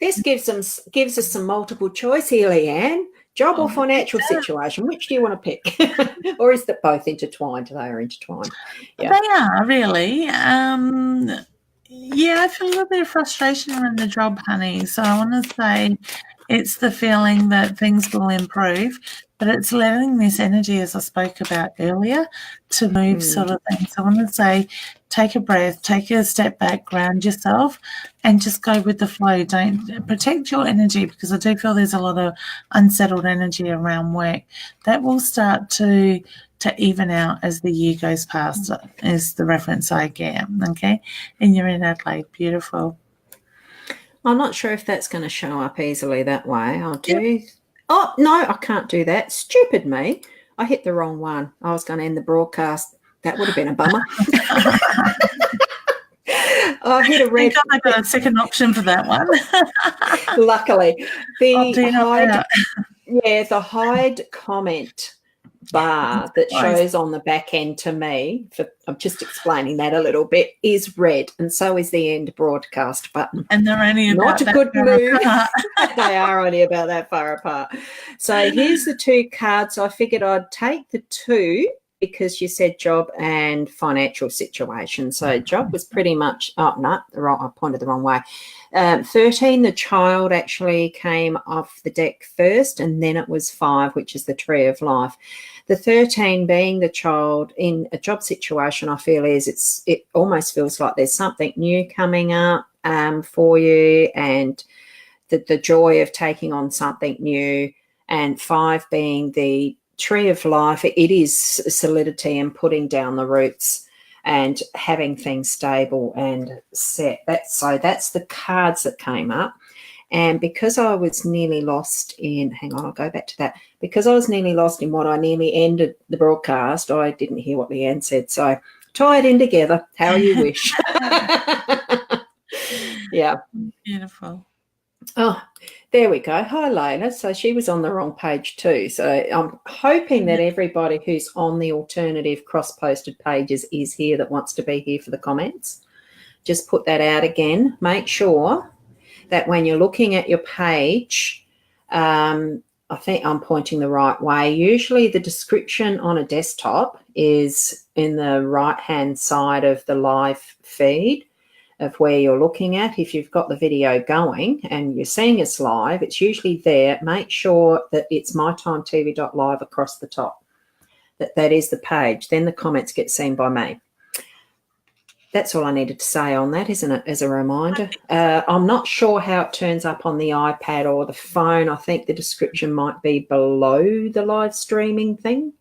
This gives us some multiple choice here, Leanne. Job or financial situation, which do you want to pick? Or is that both intertwined? They are intertwined. They are, really. I feel a little bit of frustration around the job, honey. So I want to say it's the feeling that things will improve, but it's letting this energy, as I spoke about earlier, to move sort of thing. So I want to say take a breath, take a step back, ground yourself, and just go with the flow. Don't protect your energy, because I do feel there's a lot of unsettled energy around work. That will start to even out as the year goes past, is the reference I get, okay? And you're in Adelaide. Beautiful. I'm not sure if that's going to show up easily that way. I'll do. Oh, no, I can't do that. Stupid me. I hit the wrong one. I was going to end the broadcast. That would have been a bummer. I hit a red. I got a second option for that one. Luckily, the hide comment bar that shows on the back end to me, I'm just explaining that a little bit, is red, and so is the end broadcast button. And they're only not a good move. They are only about that far apart. So here's the two cards. I figured I'd take the two because you said job and financial situation. So job was pretty much I pointed the wrong way. 13, the child, actually came off the deck first, and then it was 5, which is the tree of life. The 13 being the child in a job situation, I feel it almost feels like there's something new coming up for you, and the joy of taking on something new. And 5 being the tree of life, it is solidity and putting down the roots and having things stable and set. That's the cards that came up. And because I was nearly lost in, hang on, I'll go back to that. Because I was nearly lost in what I nearly ended the broadcast, I didn't hear what Leanne said. So tie it in together, how you wish. Yeah. Beautiful. Oh, there we go. Hi, Layla. So she was on the wrong page too. So I'm hoping that everybody who's on the alternative cross-posted pages is here that wants to be here for the comments. Just put that out again. Make sure that when you're looking at your page, I think I'm pointing the right way. Usually the description on a desktop is in the right-hand side of the live feed of where you're looking at. If you've got the video going and you're seeing us live, it's usually there. Make sure that it's mytimetv.live across the top. That is the page. Then the comments get seen by me. That's all I needed to say on that, isn't it, as a reminder? I'm not sure how it turns up on the iPad or the phone. I think the description might be below the live streaming thing.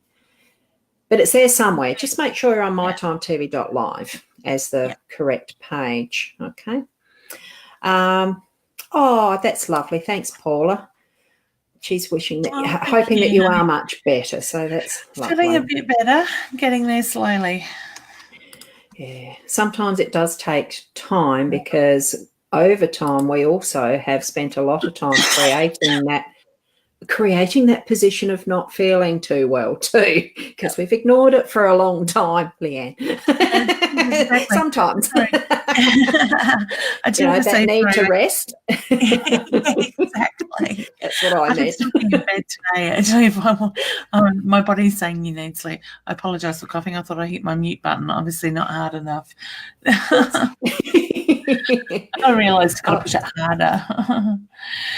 But it's there somewhere. Just make sure you're on mytimetv.live as the correct page. Okay. Oh, that's lovely. Thanks, Paula. She's wishing that, hoping that you are much better. So that's lovely. Feeling a bit better, getting there slowly. Yeah. Sometimes it does take time because over time we also have spent a lot of time creating that position of not feeling too well too, because we've ignored it for a long time, Leanne. Exactly. Sometimes. I do that need to rest. Exactly. That's what I meant. In bed today, actually, my body's saying you need sleep. I apologise for coughing. I thought I hit my mute button. Obviously not hard enough. I realised I've got to push it harder.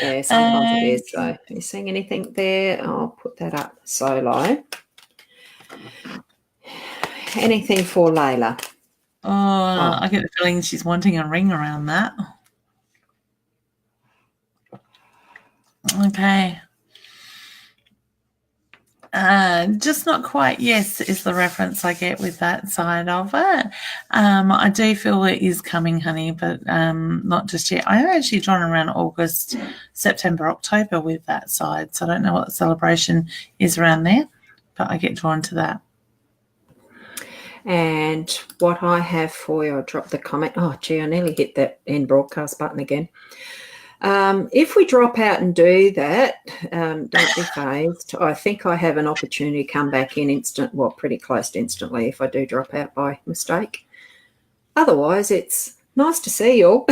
Yeah, sometimes it is. So are you seeing anything there? I'll put that up so low. Anything for Layla? Oh, I get the feeling she's wanting a ring around that. Okay. Just not quite yes is the reference I get with that side of it. I do feel it is coming, honey, but not just yet. I have actually drawn around August, September, October with that side, so I don't know what the celebration is around there, but I get drawn to that. And what I have for you, I'll drop the comment. Oh, gee, I nearly hit that end broadcast button again. If we drop out and do that, don't be phased. I think I have an opportunity to come back in pretty close to instantly if I do drop out by mistake. Otherwise, it's nice to see you all.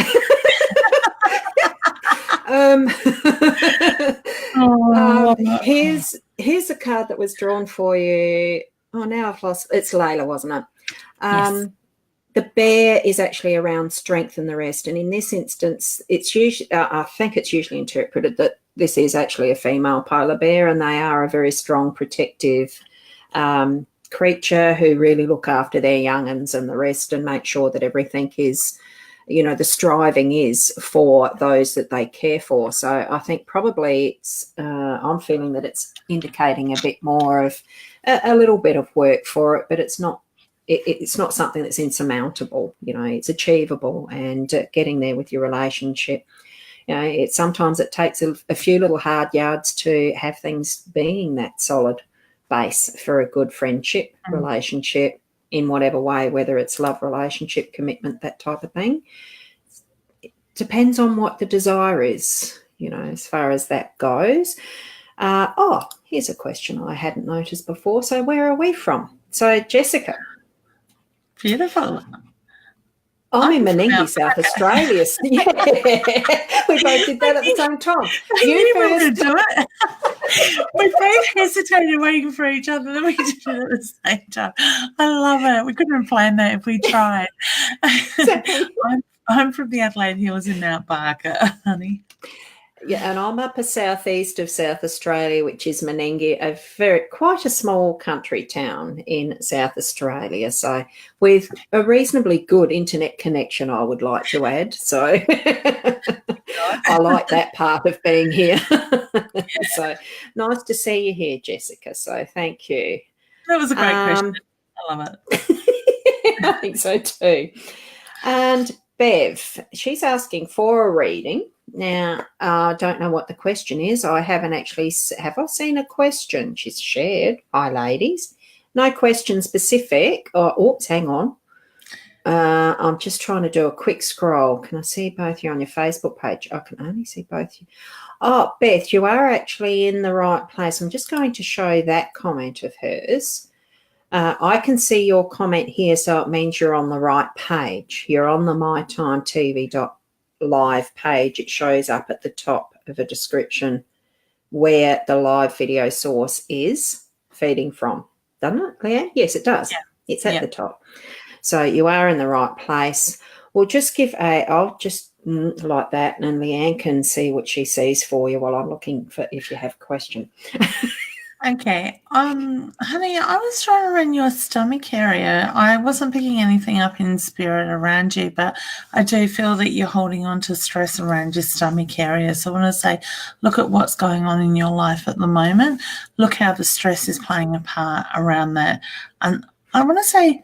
Here's a card that was drawn for you. Oh, now I've lost. It's Layla, wasn't it? Yes. The bear is actually around strength and the rest. And in this instance, it's usually, I think it's usually interpreted that this is actually a female polar bear, and they are a very strong, protective creature who really look after their young'uns and the rest and make sure that everything is, the striving is for those that they care for. So I think probably it's, I'm feeling that it's indicating a bit more of a little bit of work for it, but it's not something that's insurmountable. It's achievable, and getting there with your relationship. Sometimes it takes a few little hard yards to have things being that solid base for a good friendship, relationship, in whatever way, whether it's love, relationship, commitment, that type of thing. It depends on what the desire is, as far as that goes. Here's a question I hadn't noticed before. So where are we from? So Jessica. Beautiful. I'm in Menangi, South Australia. Yeah, we both did that at the same time. You first. Do it. We both hesitated waiting for each other, then we did it at the same time. I love it. We couldn't have planned that if we tried. I'm from the Adelaide Hills in Mount Barker, honey. Yeah, and I'm upper southeast of South Australia, which is Menangi, quite a small country town in South Australia. So with a reasonably good internet connection, I would like to add. So I like that part of being here. So nice to see you here, Jessica. So thank you. That was a great question. I love it. I think so too. And Bev, she's asking for a reading. Now, I don't know what the question is. I haven't actually, have I seen a question she's shared? Hi, ladies. No question specific. Oops, hang on. I'm just trying to do a quick scroll. Can I see both you on your Facebook page? I can only see both you. Oh, Beth, you are actually in the right place. I'm just going to show that comment of hers. I can see your comment here, so it means you're on the right page. You're on the mytimetv.live page. It shows up at the top of a description where the live video source is feeding from. Doesn't it, Leanne? Yes, it does. Yeah. It's at the top. So you are in the right place. We'll just I'll just like that, and Leanne can see what she sees for you while I'm looking for if you have a question. Okay. Honey, I was trying to run your stomach area. I wasn't picking anything up in spirit around you, but I do feel that you're holding on to stress around your stomach area. So I want to say, look at what's going on in your life at the moment. Look how the stress is playing a part around that. And I want to say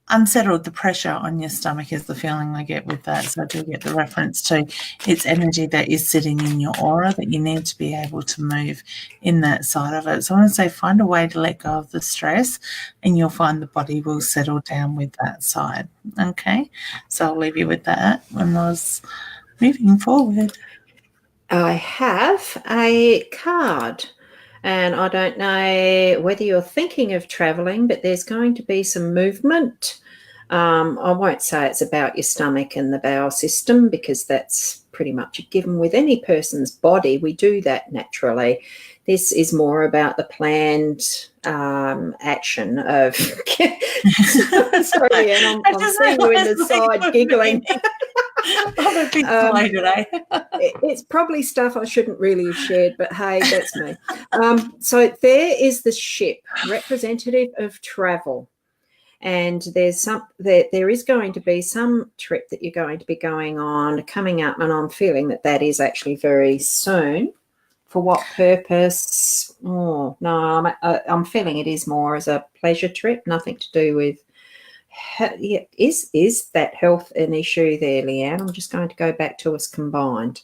unsettled, the pressure on your stomach is the feeling I get with that. So I do get the reference to it's energy that is sitting in your aura that you need to be able to move in that side of it. So I want to say find a way to let go of the stress and you'll find the body will settle down with that side. Okay, so I'll leave you with that when I was moving forward. I have a card. And I don't know whether you're thinking of travelling, but there's going to be some movement. I won't say it's about your stomach and the bowel system because that's pretty much a given with any person's body. We do that naturally. This is more about the planned action of... Sorry, Anne, I'm seeing you in the side giggling. I'm a bit slow today. It's probably stuff I shouldn't really have shared, but hey, that's me. So there is the ship, representative of travel. And there is going to be some trip that you're going to be going on coming up, and I'm feeling that is actually very soon. For what purpose? Oh, no, I'm feeling it is more as a pleasure trip, nothing to do with... Is that health an issue there, Leanne? I'm just going to go back to us combined.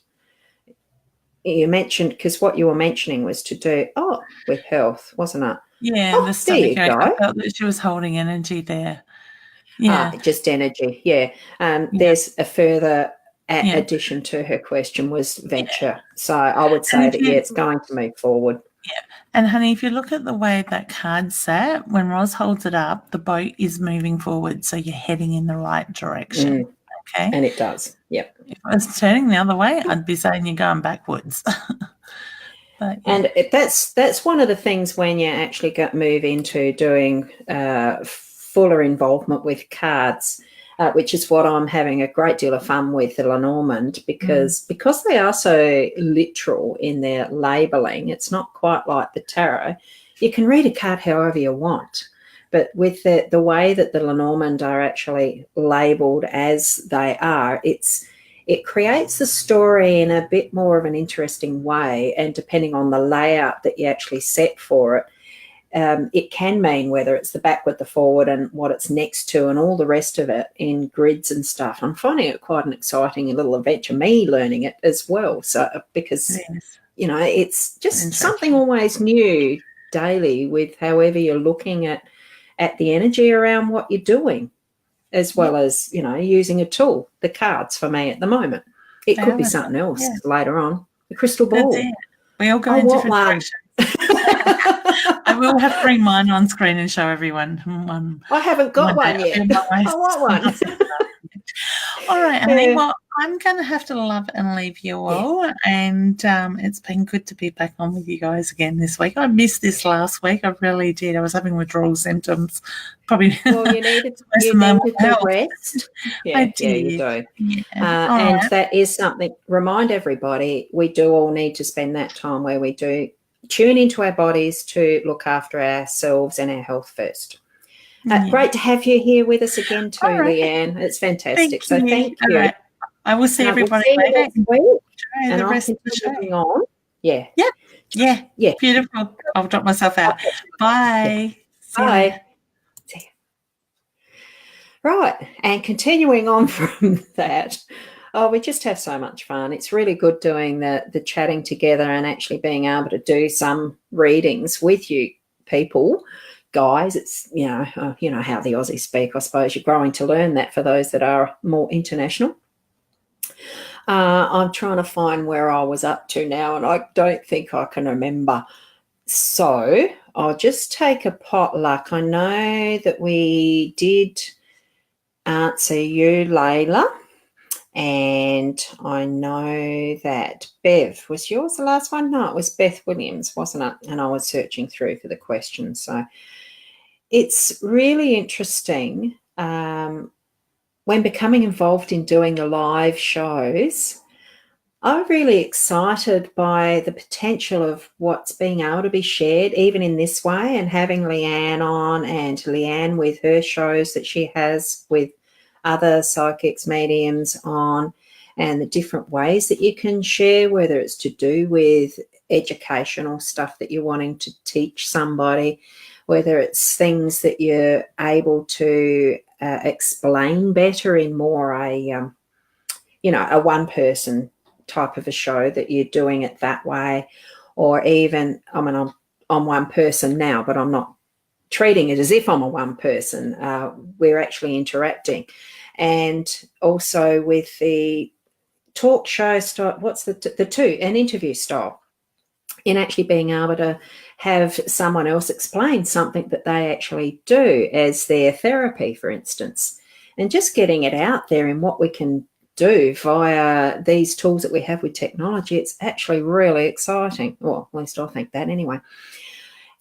You mentioned, because what you were mentioning was to do, with health, wasn't it? Yeah, the stomach. I felt that she was holding energy there. Yeah. Just energy, yeah. There's a further addition to her question was venture. Yeah. So I would say that, it's going to move forward. Yeah. And, honey, if you look at the way that card sat, when Roz holds it up, the boat is moving forward, so you're heading in the right direction. Okay? And it does, yep. If I was turning the other way, I'd be saying you're going backwards. But, and that's one of the things when you actually move into doing fuller involvement with cards, which is what I'm having a great deal of fun with the Lenormand, because they are so literal in their labelling. It's not quite like the tarot. You can read a card however you want, but with the way that the Lenormand are actually labelled as they are, it creates the story in a bit more of an interesting way, and depending on the layout that you actually set for it, it can mean whether it's the backward, the forward, and what it's next to, and all the rest of it in grids and stuff. I'm finding it quite an exciting little adventure, me learning it as well. So because, it's just something always new daily with however you're looking at the energy around what you're doing, as well as, using a tool, the cards for me at the moment. It could be something else later on, the crystal ball. That's it. We all go in different directions. I will have to bring mine on screen and show everyone. I haven't got one yet. I want one. All right, honey. Well, I'm going to have to love and leave you all. And it's been good to be back on with you guys again this week. I missed this last week. I really did. I was having withdrawal symptoms. Probably. Well, you needed the rest. Yeah, I did. Yeah, you do. Yeah. And that is something, remind everybody, we do all need to spend that time where we do tune into our bodies to look after ourselves and our health first. Great to have you here with us again too, Leanne. It's fantastic. Thank you. Right. I will see everybody later. Next week, and I'll continue on. Yeah. Beautiful. I'll drop myself out. Bye. Bye. See you. Right, and continuing on from that, we just have so much fun. It's really good doing the chatting together and actually being able to do some readings with you people. Guys, it's, you know how the Aussies speak. I suppose you're growing to learn that for those that are more international. I'm trying to find where I was up to now, and I don't think I can remember. So I'll just take a potluck. I know that we did answer you, Layla, and I know that Bev, was yours the last one? No, it was Beth Williams, wasn't it? And I was searching through for the questions. So it's really interesting when becoming involved in doing the live shows. I'm really excited by the potential of what's being able to be shared even in this way, and having Leanne on, and Leanne with her shows that she has with other psychics, mediums on, and the different ways that you can share, whether it's to do with educational stuff that you're wanting to teach somebody, whether it's things that you're able to explain better in more a one-person type of a show that you're doing it that way, or even, I'm one person now, but I'm not treating it as if I'm a one person. We're actually interacting. And also with the talk show style, what's an interview style, in actually being able to have someone else explain something that they actually do as their therapy, for instance, and just getting it out there in what we can do via these tools that we have with technology. It's actually really exciting. Well, at least I think that anyway.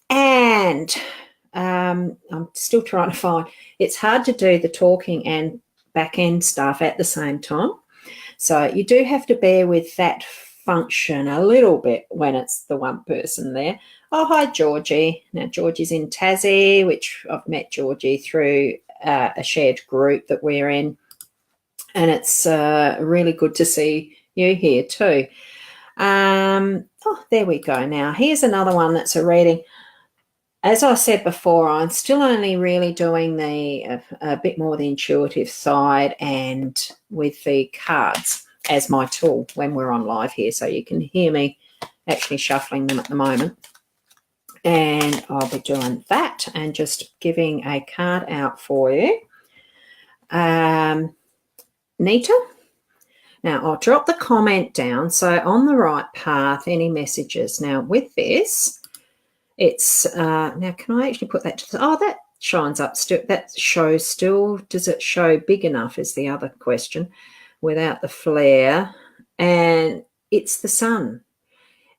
And I'm still trying to find, it's hard to do the talking and back end stuff at the same time. So you do have to bear with that function a little bit when it's the one person there. Oh, hi, Georgie. Now, Georgie's in Tassie, which I've met Georgie through a shared group that we're in. And it's really good to see you here too. There we go. Now, here's another one that's a reading. As I said before, I'm still only really doing a bit more the intuitive side and with the cards as my tool when we're on live here. So you can hear me actually shuffling them at the moment. And I'll be doing that and just giving a card out for you. Nita? Now, I'll drop the comment down. So on the right path, any messages. Now, with this, it's now, can I actually put that to that shines up still. That shows still. Does it show big enough is the other question, without the flare. And it's the sun.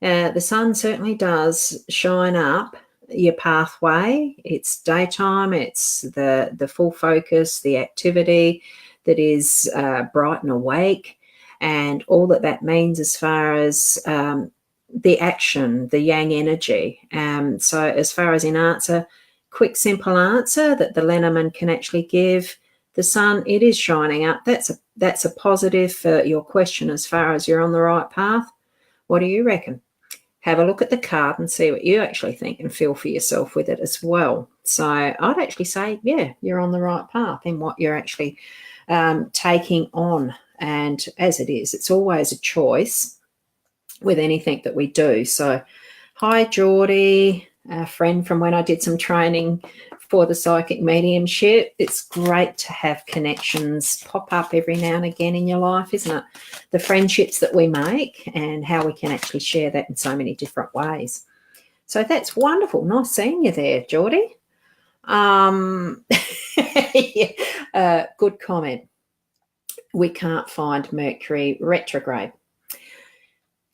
The sun certainly does shine up your pathway. It's daytime. It's the full focus, the activity that is bright and awake, and all that means as far as the action, the yang energy. So as far as in answer, quick, simple answer that the Lenormand can actually give, the sun, it is shining up. That's a positive for your question as far as you're on the right path. What do you reckon? Have a look at the card and see what you actually think and feel for yourself with it as well. So I'd actually say, yeah, you're on the right path in what you're actually taking on. And as it is, it's always a choice with anything that we do. So hi, Geordie. a friend from when I did some training for the psychic mediumship. It's great to have connections pop up every now and again in your life, isn't it? The friendships that we make and how we can actually share that in so many different ways. So that's wonderful. Nice seeing you there, Geordie. Good comment. We can't find Mercury retrograde.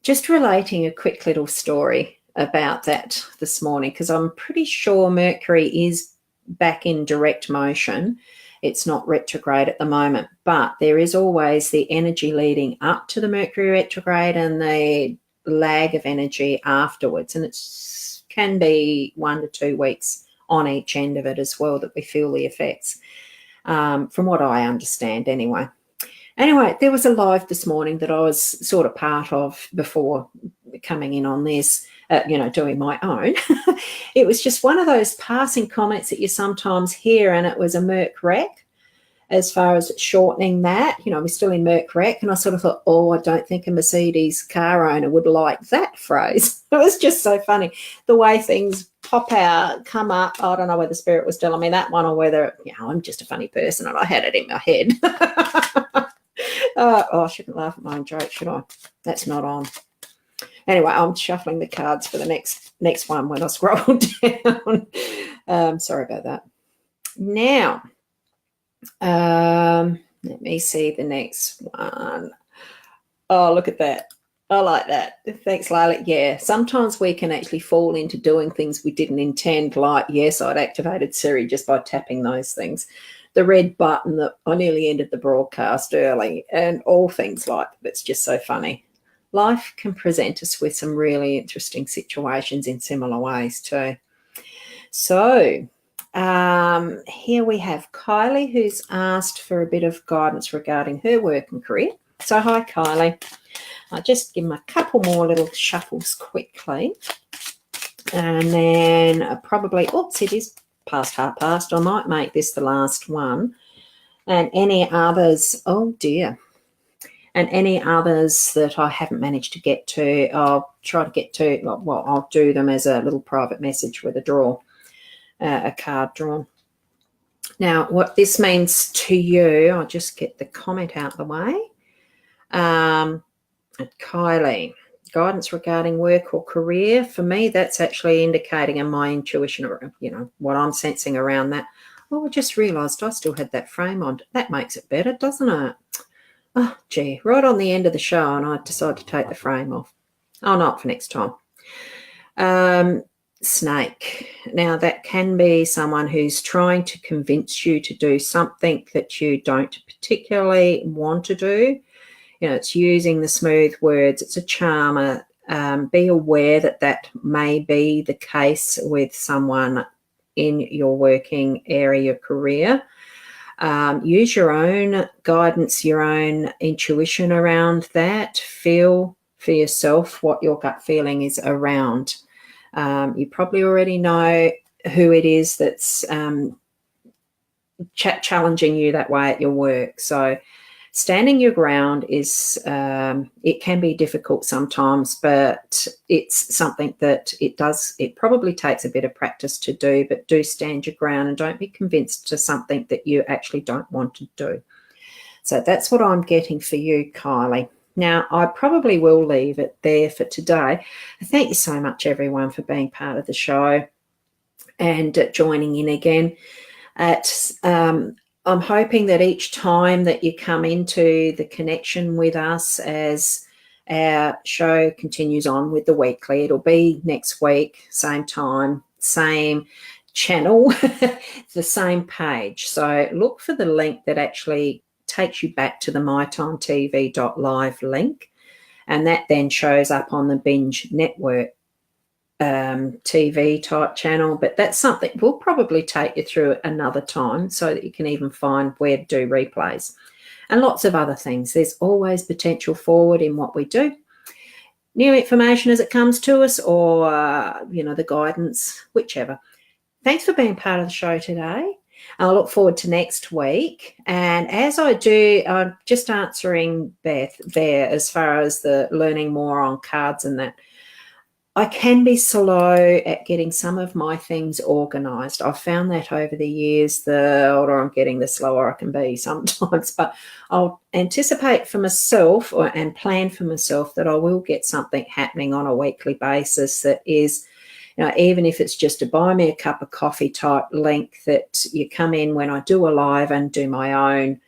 Just relating a quick little story about that this morning, because I'm pretty sure Mercury is back in direct motion. It's not retrograde at the moment, but there is always the energy leading up to the Mercury retrograde and the lag of energy afterwards. And it can be 1 to 2 weeks on each end of it as well that we feel the effects, from what I understand anyway. Anyway, there was a live this morning that I was sort of part of before coming in on this, doing my own. It was just one of those passing comments that you sometimes hear, and it was a Merc rec, as far as shortening that. We're still in Merc rec, and I sort of thought, I don't think a Mercedes car owner would like that phrase. It was just so funny, the way things pop out, come up. I don't know whether Spirit was telling me that one or whether, I'm just a funny person and I had it in my head. I shouldn't laugh at my own joke, should I? That's not on. Anyway, I'm shuffling the cards for the next one when I scroll down. Sorry about that. Now, let me see the next one. Oh, look at that. I like that. Thanks, Lila. Yeah, sometimes we can actually fall into doing things we didn't intend, like, yes, I'd activated Siri just by tapping those things. The red button that I nearly ended the broadcast early, and all things like that. It's just so funny. Life can present us with some really interesting situations in similar ways too. So here we have Kylie, who's asked for a bit of guidance regarding her work and career. So hi, Kylie. I'll just give them a couple more little shuffles quickly. And then probably, it is past 1/2 I might make this the last one. And any others, and any others that I haven't managed to get to, I'll try to get to. Well, I'll do them as a little private message with a draw, a card drawn. Now, what this means to you, I'll just get the comment out of the way. Kylie, guidance regarding work or career. For me, that's actually indicating in my intuition, what I'm sensing around that. I just realised I still had that frame on. That makes it better, doesn't it? Oh, gee, right on the end of the show, and I decided to take the frame off. Oh, not for next time. Snake. Now, that can be someone who's trying to convince you to do something that you don't particularly want to do. It's using the smooth words. It's a charmer. Be aware that may be the case with someone in your working area, career. Use your own guidance, your own intuition around that. Feel for yourself what your gut feeling is around. You probably already know who it is that's challenging you that way at your work. So standing your ground is, it can be difficult sometimes, but it's something that it probably takes a bit of practice to do, but do stand your ground and don't be convinced to something that you actually don't want to do. So that's what I'm getting for you, Kylie. Now, I probably will leave it there for today. Thank you so much, everyone, for being part of the show and joining in again. I'm hoping that each time that you come into the connection with us as our show continues on with the weekly, it'll be next week, same time, same channel, the same page. So look for the link that actually takes you back to the mytimetv.live link, and that then shows up on the Binge Network TV type channel, but that's something we'll probably take you through another time so that you can even find where to do replays and lots of other things. There's always potential forward in what we do. New information as it comes to us, or the guidance, whichever. Thanks for being part of the show today. I look forward to next week. And as I do, I'm just answering Beth there as far as the learning more on cards and that. I can be slow at getting some of my things organised. I've found that over the years, the older I'm getting, the slower I can be sometimes. But I'll anticipate for myself and plan for myself that I will get something happening on a weekly basis that is, even if it's just to buy me a cup of coffee type link, that you come in when I do a live and do my own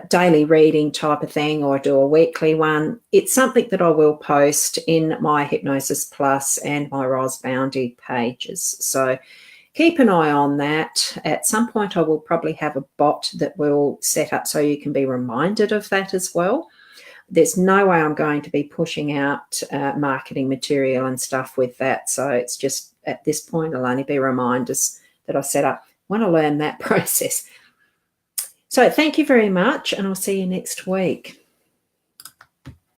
daily reading type of thing, or do a weekly one. It's something that I will post in my Hypnosis Plus and my Boundy pages. So keep an eye on that. At some point, I will probably have a bot that will set up so you can be reminded of that as well. There's no way I'm going to be pushing out marketing material and stuff with that. So it's just, at this point, it'll only be reminders that I set up when I learn that process. So thank you very much, and I'll see you next week.